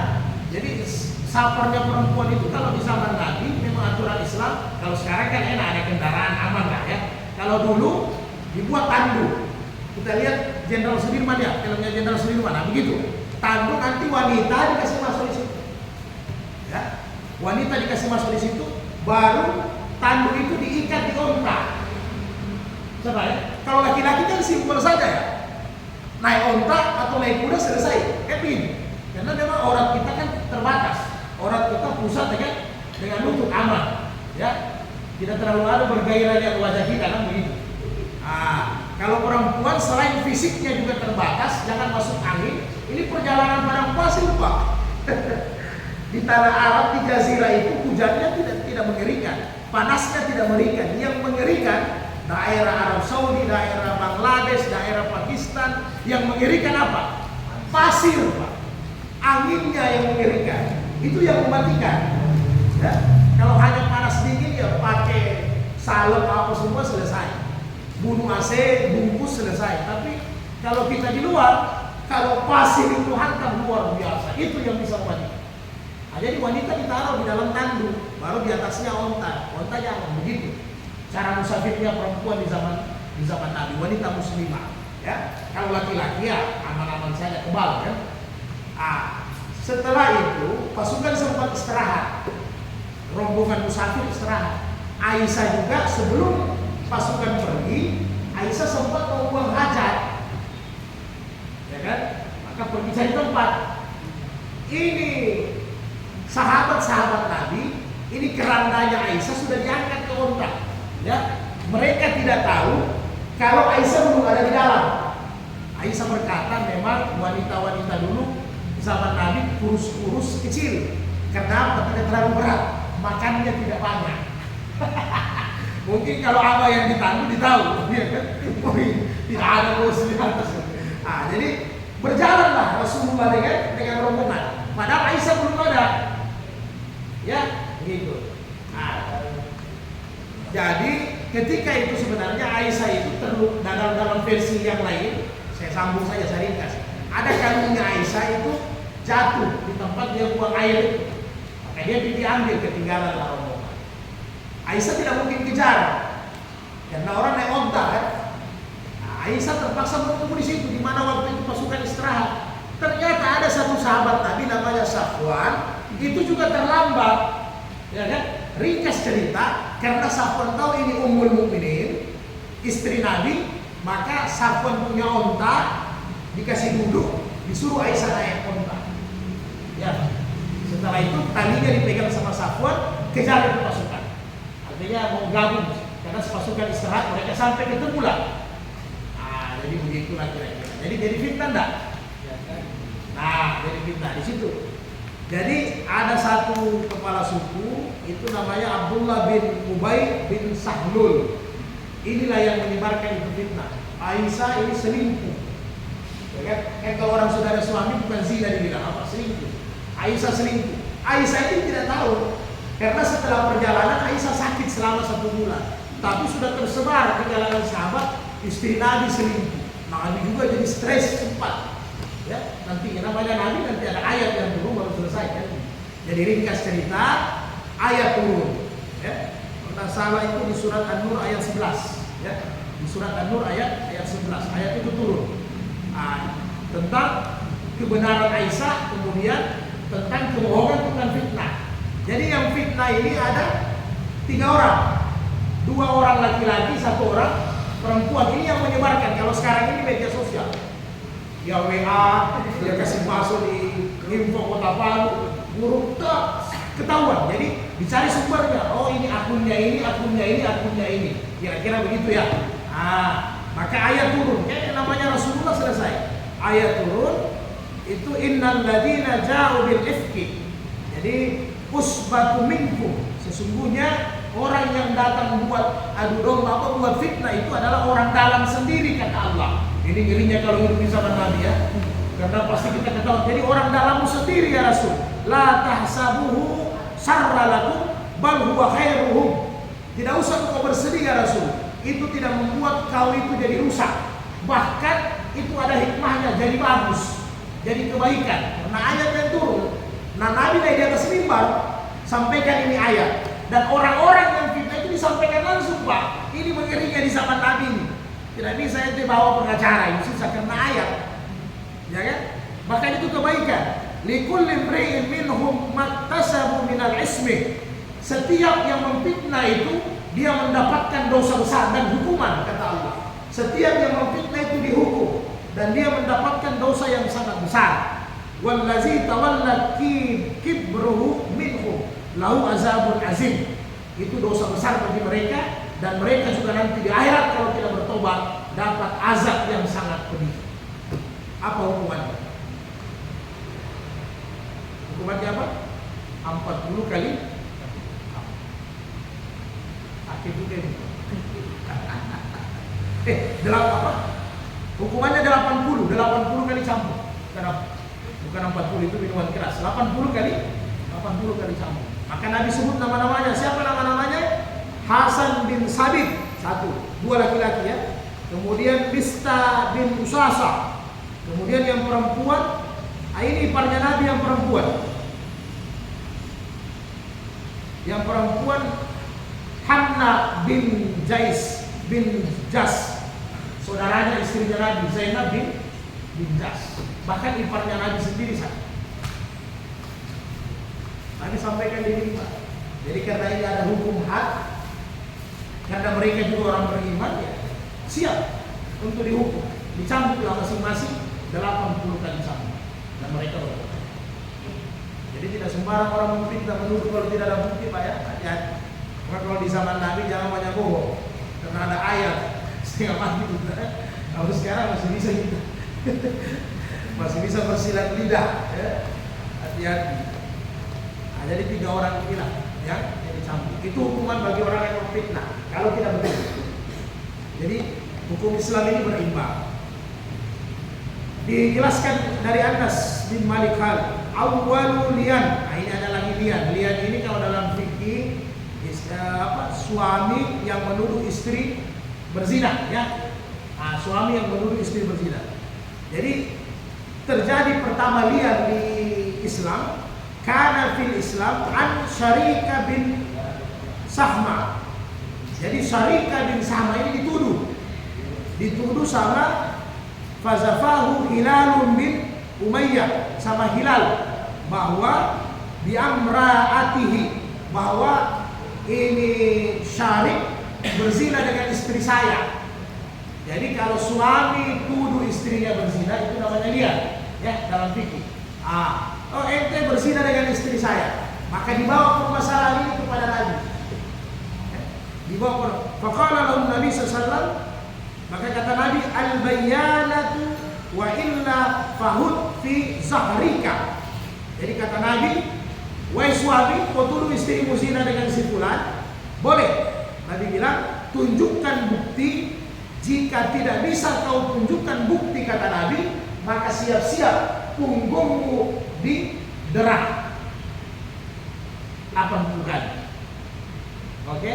Jadi safarnya perempuan itu kalau di zaman Nabi memang aturan Islam. Kalau sekarang kan enak, ada kendaraan aman lah ya. Kalau dulu dibuat tandu. Kita lihat Jenderal Sudirman ya, filmnya Jenderal Sudirman. Nah begitu. Tandu nanti wanita dikasih masuk di situ. Ya. Wanita dikasih masuk di situ, baru tandu itu diikat di onta. Coba ya. Kalau laki-laki kan simpel saja ya. Naik onta atau naik kuda selesai. Begini. Karena memang orang kita kan terbatas. Orang kita pusat dengan lutut aman, ya tidak terlalu ada bergairah di wajah kita kan begitu. Kalau perempuan selain fisiknya juga terbatas, jangan masuk angin. Ini perjalanan padang pasir Pak. Di tanah Arab, di Jazirah itu hujannya tidak mengerikan, panasnya tidak mengerikan. Yang mengerikan daerah Arab Saudi, daerah Bangladesh, daerah Pakistan. Yang mengerikan apa? Pasir Pak. Anginnya yang mengerikan. Itu yang mematikan. Ya. Kalau hanya panas dingin ya pakai salep apa semua selesai. Bunuh AC, bungkus selesai. Tapi kalau kita di luar, kalau pasir itu hantam luar biasa, itu yang bisa mematikan. Jadi wanita ditaruh di dalam tandu, baru di atasnya onta. Onta jangan begitu. Cara musafirnya perempuan di zaman Nabi, wanita muslimah. Ya, kalau laki-laki ya aman-aman saja, kebal kan. Setelah itu pasukan sempat istirahat, rombongan musafir istirahat. Aisyah juga sebelum pasukan pergi, Aisyah sempat mau buang hajat, ya kan? Maka pergi cari tempat. Ini sahabat-sahabat Nabi, ini kerandanya Aisyah sudah diangkat ke onta. Ya, mereka tidak tahu kalau Aisyah belum ada di dalam. Aisyah berkata memang wanita-wanita dulu zaman Nabi kurus-kurus kecil. Kenapa? Tidak terlalu berat, makannya tidak banyak. Mungkin kalau apa yang ditandu ditahu, ya kan? Tidak ada bos di atas. Jadi berjalanlah Rasulullah dengan rombongan. Padahal Aisyah belum ada, ya begitu. Jadi ketika itu sebenarnya Aisyah itu dalam versi yang lain, saya sambung saja, saya ringkas. Ada kandungnya Aisyah itu jatuh di tempat dia buang air itu. Maka dia diambil, ketinggalan rombongan. Aisyah tidak mungkin kejar karena orang naik onta kan. Aisyah terpaksa menunggu di situ, di mana waktu itu pasukan istirahat. Ternyata ada satu sahabat Nabi namanya Safwan, itu juga terlambat. Ya kan? Ringkas cerita, karena Safwan tahu ini Ummul Mukminin, istri Nabi, maka Safwan punya onta, dikasih duduk, disuruh Aisyah naik onta. Ya. Setelah itu talinya dipegang sama Safwan, kejar ke pasukan. Artinya mau gabung, karena pasukan istirahat, mereka sampai ketemu lah. Jadi begitulah kira-kira. Jadi fitnah enggak? Jadi fitnah di situ. Jadi ada satu kepala suku, itu namanya Abdullah bin Ubay bin Sahlul. Inilah yang menyebarkan itu fitnah. Aisyah ini selingkuh. Ya kan? Kalau orang sudah ada suami bukan zina dibilang apa? Selingkuh. Aisyah selingkuh. Aisyah ini tidak tahu karena setelah perjalanan Aisyah sakit selama 1 bulan. Tapi sudah tersebar di kalangan sahabat istri Nabi selingkuh. Nabi juga jadi stres sempat. Ya, nanti namanya Nabi nanti ada ayat yang turun baru selesai kan. Jadi ringkas cerita, ayat turun. Ya. Kalau salah itu di surat An-Nur ayat 11. Ya. Di surat An-Nur ayat 11. Ayat itu turun. Tentang kebenaran Aisyah, kemudian tentang kebohongan bukan fitnah. Jadi yang fitnah ini ada 3 orang. 2 orang laki-laki, 1 orang perempuan. Ini yang menyebarkan. Kalau sekarang ini media sosial. Ya WA, dia kasih masuk di info Kota Palu, buruk tak ketahuan. Jadi dicari sumbernya. Oh ini akunnya ini, akunnya ini, akunnya ini. Kira-kira begitu ya. Maka ayat turun. Kayaknya namanya Rasulullah selesai. Ayat turun itu innal ladzina ja'u bil ifki. Jadi usbatu minkum. Sesungguhnya orang yang datang buat adu domba atau buat fitnah itu adalah orang dalam sendiri kata Allah. Ini ngerinya kalau hidup di zaman Nabi ya. Karena pasti kita ketahui. Jadi orang dalammu sendiri ya Rasul. La tahsabuhu sarra lakum bal huwa khairuhum. Tidak usah kau bersedih ya Rasul. Itu tidak membuat kau itu jadi rusak. Bahkan itu ada hikmahnya jadi bagus. Jadi kebaikan. Karena ayat yang turun. Nah Nabi naik di atas mimbar sampaikan ini ayat. Dan orang-orang yang fitnah itu disampaikan langsung Pak. Ini mengerinya di zaman Nabi ini. Tidak bisa itu bawa pengacara, ini susah karena ayat. Ya kan? Bahkan itu kebaikan. Likulli imri'in minhum maktasabu minal ismi. Setiap yang memfitnah itu dia mendapatkan dosa besar dan hukuman kata Allah. Setiap yang memfitnah itu dihukum dan dia mendapatkan dosa yang sangat besar. Wallazi tawalla kibruhu minhum lahu azabun azim. Itu dosa besar bagi mereka. Dan mereka juga nanti di akhirat kalau tidak bertobat dapat azab yang sangat pedih. Apa hukumannya? Hukumannya apa? 40 kali. Sakit juga ini. Apa? Hukumannya 80 kali cambuk. Bukan 40 itu minuman keras. 80 kali cambuk. Maka Nabi sebut nama-namanya. Siapa nama-namanya? Hasan bin Sabit 1, 2 laki-laki ya. Kemudian Mista bin Usasa. Kemudian yang perempuan, ini iparnya Nabi yang perempuan. Yang perempuan Hamna bin Jais bin Jas. Saudaranya istrinya Nabi Zainab bin Jas. Bahkan iparnya Nabi sendiri satu. Nabi sampaikan di lima. Jadi karena ini ada hukum had. Karena mereka juga orang beriman ya siap untuk dihukum. Dicambuklah masing-masing 80 kali cambuk. Dan mereka bertobat. Jadi tidak sembarang orang memfitnah menuduh kalau tidak ada bukti Pak ya. Hati-hati. Karena kalau di zaman Nabi jangan banyak bohong. Karena ada ayat setengah mati kita. Kalau sekarang masih bisa gitu. Masih bisa bersilat lidah ya. Hati-hati. Nah, jadi 3 orang inilah yang dicambuk. Itu hukuman bagi orang yang memfitnah. Kalau tidak betul. Jadi hukum Islam ini berimbang. Dijelaskan dari Anas bin Malik awwalu lian. Nah, ini ada lagi lian. Lian ini kalau dalam fikih suami yang menuduh istri berzina ya. Nah, suami yang menuduh istri berzina. Jadi terjadi pertama lian di Islam karena fil Islam an Syarika bin Sahma. Jadi Syarika bin Sahma ini dituduh sama fazafahu Hilalun bin Umayyah sama Hilal bahwa biamraatihi bahwa ini Syarik berzina dengan istri saya. Jadi kalau suami tuduh istrinya berzina itu namanya lian ya dalam fikih. Ente berzina dengan istri saya, maka dibawa permasalahan ini kepada Nabi. Dibawa faqala lahum Nabi sallallahu. Maka kata Nabi al-bayyanatu wa illa fahud fi zahrika. Jadi kata Nabi, wahai suami, kau tuduh istrimu zina dengan si fulan, boleh. Nabi bilang, tunjukkan bukti Jika tidak bisa kau tunjukkan bukti, kata Nabi, maka siap-siap punggungmu diderah 80 kali. Oke?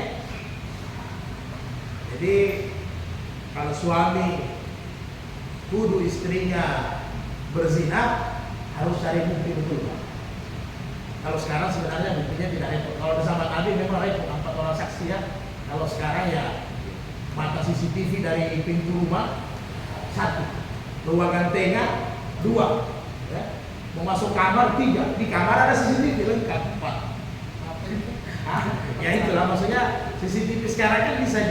Jadi kalau suami tuduh istrinya berzina, harus cari bukti betul. Kalau sekarang sebenarnya buktinya tidak repot. Kalau bersama Nabi memang repot, 4 orang saksi ya. Kalau sekarang ya mata CCTV dari pintu rumah 1, ruangan tengah 2, ya. Mau masuk kamar 3, di kamar ada CCTV lengkap 4. Ya itulah maksudnya CCTV sekarang kan bisa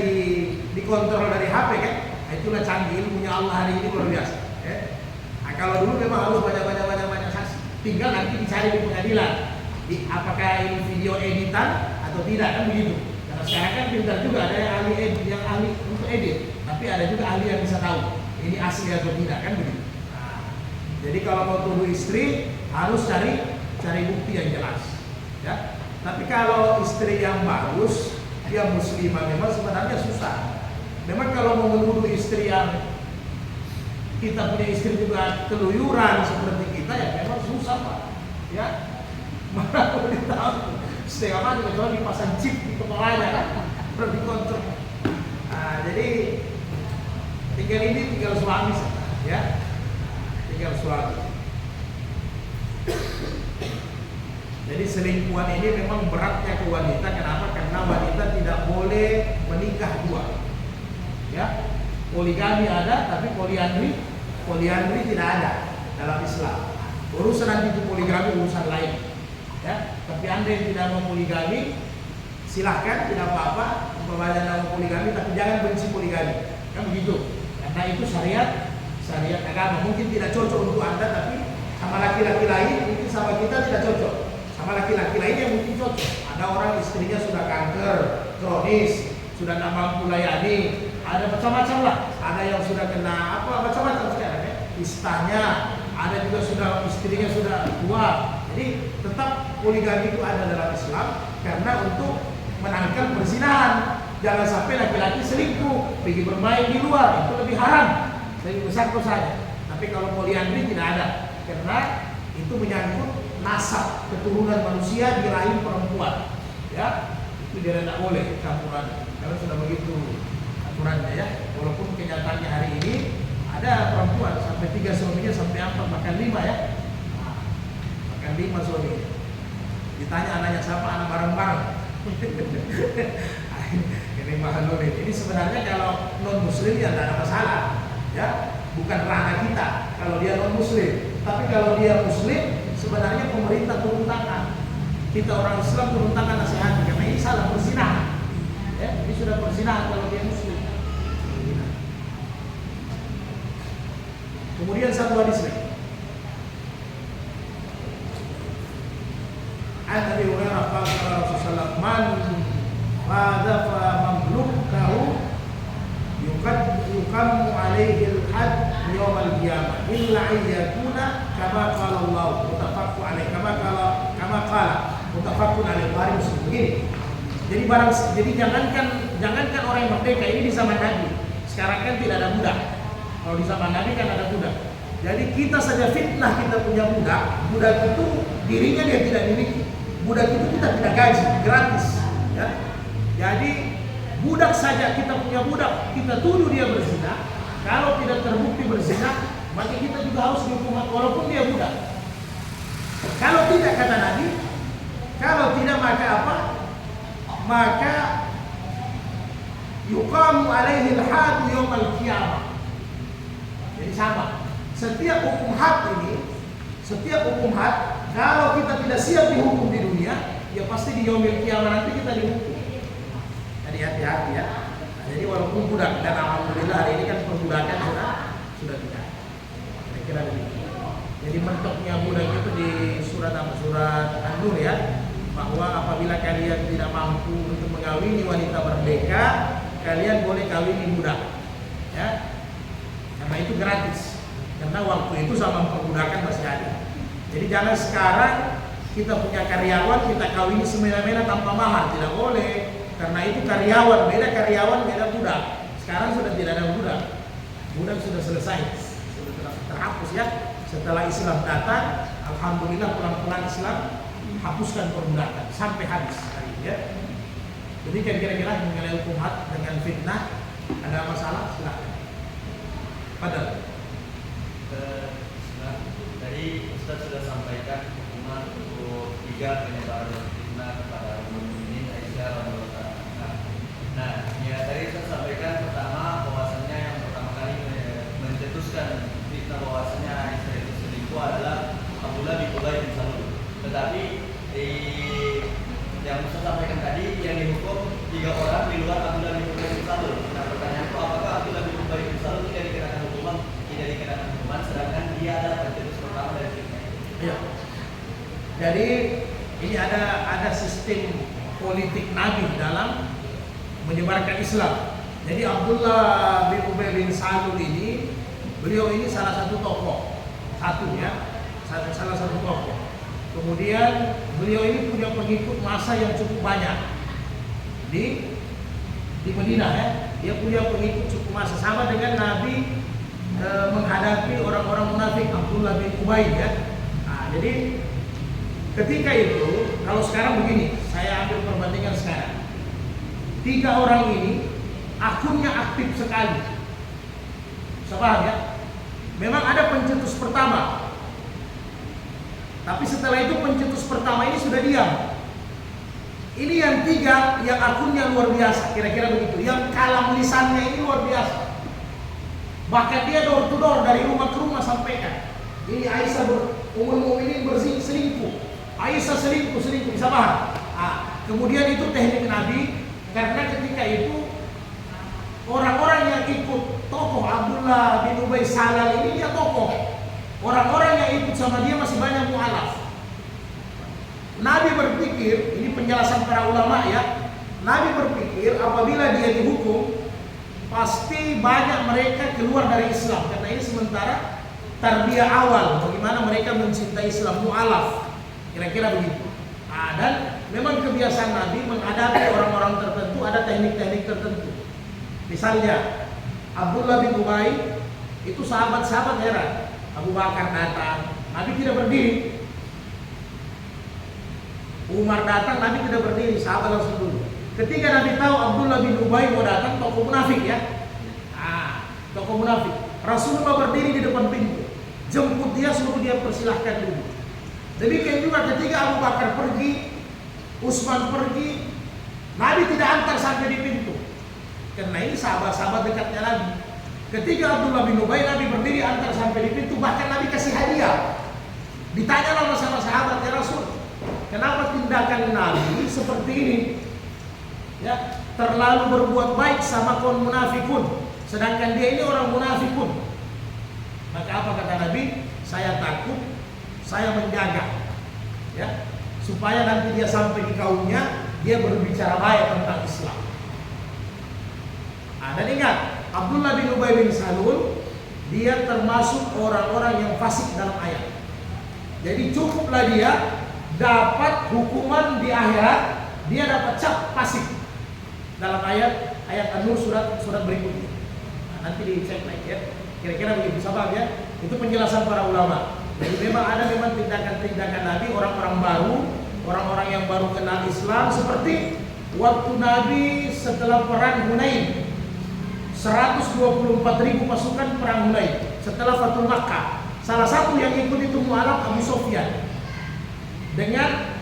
dikontrol dari HP kan. Itulah canggih ilmunya Allah hari ini luar biasa. Ya. Nah, kalau dulu memang harus banyak saksi. Tinggal nanti dicari di pengadilan. Apakah ini video editan atau tidak kan begitu. Karena sekarang kan pintar juga, ada yang ahli untuk edit, tapi ada juga ahli yang bisa tahu ini asli atau tidak kan begitu. Nah, jadi kalau mau tuduh istri harus cari bukti yang jelas. Ya. Tapi kalau istri yang bagus, dia muslimah, memang sebenarnya susah. Memang kalau mau menuduh istri yang kita punya istri juga keluyuran seperti kita, ya memang susah Pak. Ya, mana boleh tahu setengah mati kecuali dipasang chip di kepalanya kan, perlu dikontrol. Nah, jadi tinggal suami saja, ya, tinggal suami. Jadi selingkuhan ini memang beratnya ke wanita. Kenapa? Karena wanita tidak boleh menikah 2. Ya, poligami ada, tapi poliandri tidak ada dalam Islam. Urusan nanti itu poligami urusan lain. Ya, tapi Anda yang tidak mau poligami, silahkan, tidak apa-apa. Umpamanya Anda mau poligami, tapi jangan benci poligami. Kan begitu. Karena itu syariat agama. Mungkin tidak cocok untuk Anda, tapi sama laki-laki lain mungkin sama kita tidak cocok. Sama laki-laki lain yang mungkin cocok. Ada orang istrinya sudah kanker kronis, sudah tidak mampu layani, ada macam-macam lah. Ada yang sudah kena macam-macam sekarang ya. Istanya, ada juga sudah istrinya sudah tua. Jadi tetap poligami itu ada dalam Islam karena untuk menangkal perzinahan. Jangan sampai laki-laki selingkuh, pergi bermain di luar, itu lebih haram, lebih besar dosanya. Tapi kalau poliandri tidak ada, karena itu menyangkut nasab keturunan manusia di rahim perempuan. Ya, itu dia tidak boleh campuran, karena sudah begitu aturannya ya. Walaupun kenyataannya hari ini ada perempuan sampai 3 suaminya, sampai 4 bahkan 5 ya. Nah, bahkan 5 suami. Ditanya anaknya siapa, anak bareng-bareng. Ini mahal ini sebenarnya kalau non muslim ya tidak ada masalah ya, bukan ranah kita kalau dia non muslim. Tapi kalau dia muslim, sebenarnya pemerintah turun tangan, kita orang Islam turun tangan nasihati, karena ini salah perzinahan ya, ini sudah perzinahan kalau dia muslim. Kemudian satu hadis lagi, An Abi Hurairah qala Rasulullah man qadhafa mamlukahu yuqammu alaihi al-had yawm al-qiyamah illa ayyakuna kama qala Allah mutafaqqun alaihi kama qala mutafaqqun alaihi Bukhari Muslim. Begini. Jadi jangankan orang yang merdeka ini di zaman Nabi. Sekarang kan tidak ada budak. Kalau di zaman Nabi kan ada budak. Jadi kita saja fitnah kita punya budak. Budak itu dirinya dia tidak miliki. Budak itu kita tidak gaji, gratis. Ya. Jadi budak saja kita punya budak, kita tuduh dia berzina. Kalau tidak terbukti berzina, maka kita juga harus dihukum walaupun dia budak. Kalau tidak, kata Nabi, kalau tidak maka apa? Maka yuqamu alaihi al-had yaum al-qiyamah. Jadi sama. Setiap hukum had kalau kita tidak siap dihukum di dunia, ya pasti di yaumil qiyamah nanti kita dihukum. Jadi hati-hati ya. Jadi walaupun budak, dan alhamdulillah hari ini kan perbudakan sudah tidak. Saya kira begitu. Jadi mentoknya budak itu di surat An-Nur ya, bahwa apabila kalian tidak mampu untuk mengawini wanita merdeka, kalian boleh kawini budak. Ya. Karena itu gratis. Karena waktu itu zaman perbudakan masih ada. Jadi jangan sekarang kita punya karyawan kita kawini semena-mena tanpa mahar, tidak boleh. Karena itu karyawan beda budak. Sekarang sudah tidak ada budak. Budak sudah selesai, sudah terhapus ya. Setelah Islam datang, alhamdulillah pelan-pelan Islam hapuskan perbudakan sampai habis hari ini ya. Demikian kira-kira mengenai hukum had dengan fitnah. Ada masalah? Silakan. Padahal tadi Ustaz sudah sampaikan hukuman untuk 3 penyebaran fitnah kepada ummul mukminin Aisyah radhiyallahu anha. Nah, ya tadi Ustaz sampaikan pertama bahwasannya yang pertama kali mencetuskan fitnah bahwasannya Aisyah itu selingkuh adalah Abdullah bin Ubay bin Salul. Tetapi yang Ustaz sampaikan tadi yang dihukum 3 orang di luar Abdullah bin Ubay bin Salul. Nah, pertanyaanku apakah Abdullah bin Ubay bin Salul tidak dikenakan hukuman, sedangkan dia adalah pencetus pertama dari fitnah itu? ya. Jadi ini ada sistem politik Nabi dalam menyebarkan Islam. Jadi Abdullah bin Ubay bin Salul ini, beliau ini salah satu tokoh, salah satu tokoh. Kemudian beliau ini punya pengikut massa yang cukup banyak di Madinah ya. Dia punya pengikut cukup massa, sama dengan Nabi menghadapi orang-orang munafik Abdullah bin Ubay ya. Nah, jadi ketika itu, kalau sekarang begini, saya ambil perbandingan sekarang. 3 orang ini akunnya aktif sekali. Bisa paham ya? Memang ada pencetus pertama. Tapi setelah itu pencetus pertama ini sudah diam. Ini yang 3 yang akunnya luar biasa, kira-kira begitu. Yang kalam lisannya ini luar biasa. Bahkan dia door to door dari rumah ke rumah sampaikan. Ini Aisyah ummul mukminin berselingkuh. Aisyah selingkuh, bisa paham? Kemudian itu teknik Nabi, karena ketika itu orang-orang yang ikut tokoh Abdullah bin Ubay Salal ini dia tokoh. Orang-orang yang ikut sama dia masih banyak mu'alaf. Nabi berpikir, ini penjelasan para ulama ya. Nabi berpikir apabila dia dihukum, pasti banyak mereka keluar dari Islam. Karena ini sementara tarbiyah awal, bagaimana mereka mencintai Islam, mu'alaf. Kira-kira begitu. Dan memang kebiasaan Nabi menghadapi orang-orang tertentu ada teknik-teknik tertentu. Misalnya Abdullah bin Ubay itu sahabat-sahabat heran. Abu Bakar datang, Nabi tidak berdiri. Umar datang, Nabi tidak berdiri, sahabat langsung dulu. Ketika Nabi tahu Abdullah bin Ubay mau datang, tokoh munafik ya. Tokoh munafik. Rasulullah berdiri di depan pintu, jemput dia, suruh dia persilahkan dulu. Demikian juga ketika Abu Bakar pergi, Utsman pergi, Nabi tidak antar sampai di pintu. Karena ini sahabat-sahabat dekatnya Nabi. Ketika Abdullah bin Ubay, Nabi berdiri antar sampai di pintu, bahkan Nabi kasih hadiah. Ditanya sama sahabat, ya Rasul, kenapa tindakan Nabi seperti ini? Ya, terlalu berbuat baik sama kaum munafikun, sedangkan dia ini orang munafikun. Maka apa kata Nabi? Saya takut, saya menjaga, ya, supaya nanti dia sampai di kaumnya, dia berbicara baik tentang Islam. Dan ingat, Abdullah bin Ubay bin Salul, dia termasuk orang-orang yang fasik dalam ayat. Jadi cukuplah dia dapat hukuman di akhirat, dia dapat cap fasik dalam ayat An-Nur surat berikutnya. Nanti dicek lagi ya. Kira-kira begitu sabab ya. Itu penjelasan para ulama. Jadi ada tindakan-tindakan Nabi, orang-orang baru, orang-orang yang baru kenal Islam, seperti waktu Nabi setelah perang Hunain. 124.000 pasukan perang Hunain setelah Fathul Makkah. Salah satu yang ikut itu mu'alaf Abu Sufyan dengan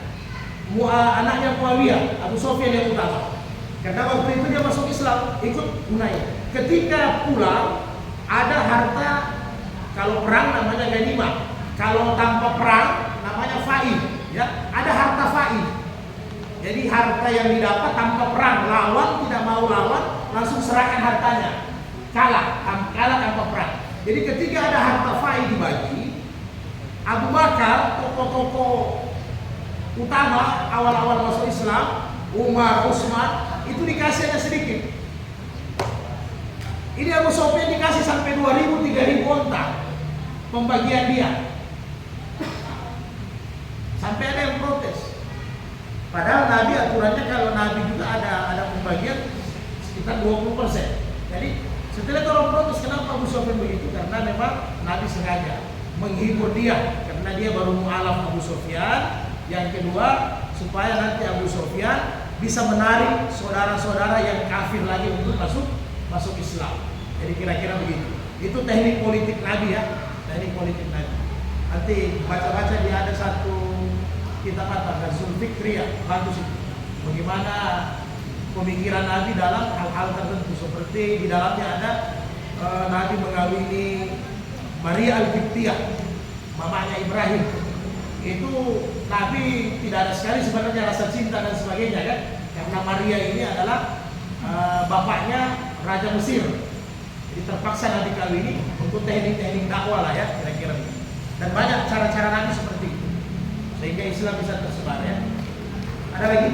anaknya Muawiyah, Abu Sufyan yang utama. Karena waktu itu dia masuk Islam, ikut Hunain. Ketika pulang, ada harta, kalau perang namanya ghanimah, kalau tanpa perang namanya fa'id, ya, ada harta fa'id. Jadi harta yang didapat tanpa perang, lawan tidak mau lawan, langsung serahkan hartanya, kalah tanpa perang. Jadi ketika ada harta fa'id dibagi, Abu Bakar, tokoh-tokoh utama awal-awal masuk Islam, Umar, Utsman, itu dikasih hanya sedikit. Ini Abu Sufyan dikasih sampai 2.000-3.000 onta pembagian dia. Sampai ada yang protes. Padahal Nabi aturannya kalau Nabi juga ada pembagian sekitar 20%. Jadi setelah orang protes, kenapa Abu Sufyan begitu? Karena memang Nabi sengaja menghibur dia, karena dia baru mualaf Abu Sufyan. Yang kedua, supaya nanti Abu Sufyan bisa menarik saudara-saudara yang kafir lagi untuk masuk Islam. Jadi kira-kira begitu. Itu teknik politik Nabi ya, teknik politik Nabi. Nanti baca-baca dia ada satu kitab apa, Zulfikriyah, bagus itu. Bagaimana pemikiran Nabi dalam hal-hal tertentu, seperti di dalamnya ada Nabi mengawini Maria Al-Qibtiyah, mamanya Ibrahim. Itu Nabi tidak ada sekali sebenarnya rasa cinta dan sebagainya kan, karena Maria ini adalah bapaknya Raja Mesir. Jadi terpaksa Nabi kawini untuk teknik-teknik dakwah lah ya, kira-kira begitu. Dan banyak cara-cara Nabi seperti itu, sehingga Islam bisa tersebar ya. Ada lagi?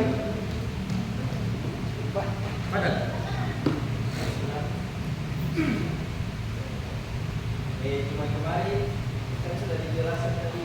Ada? Cuma kemarin kan sudah dijelaskan tadi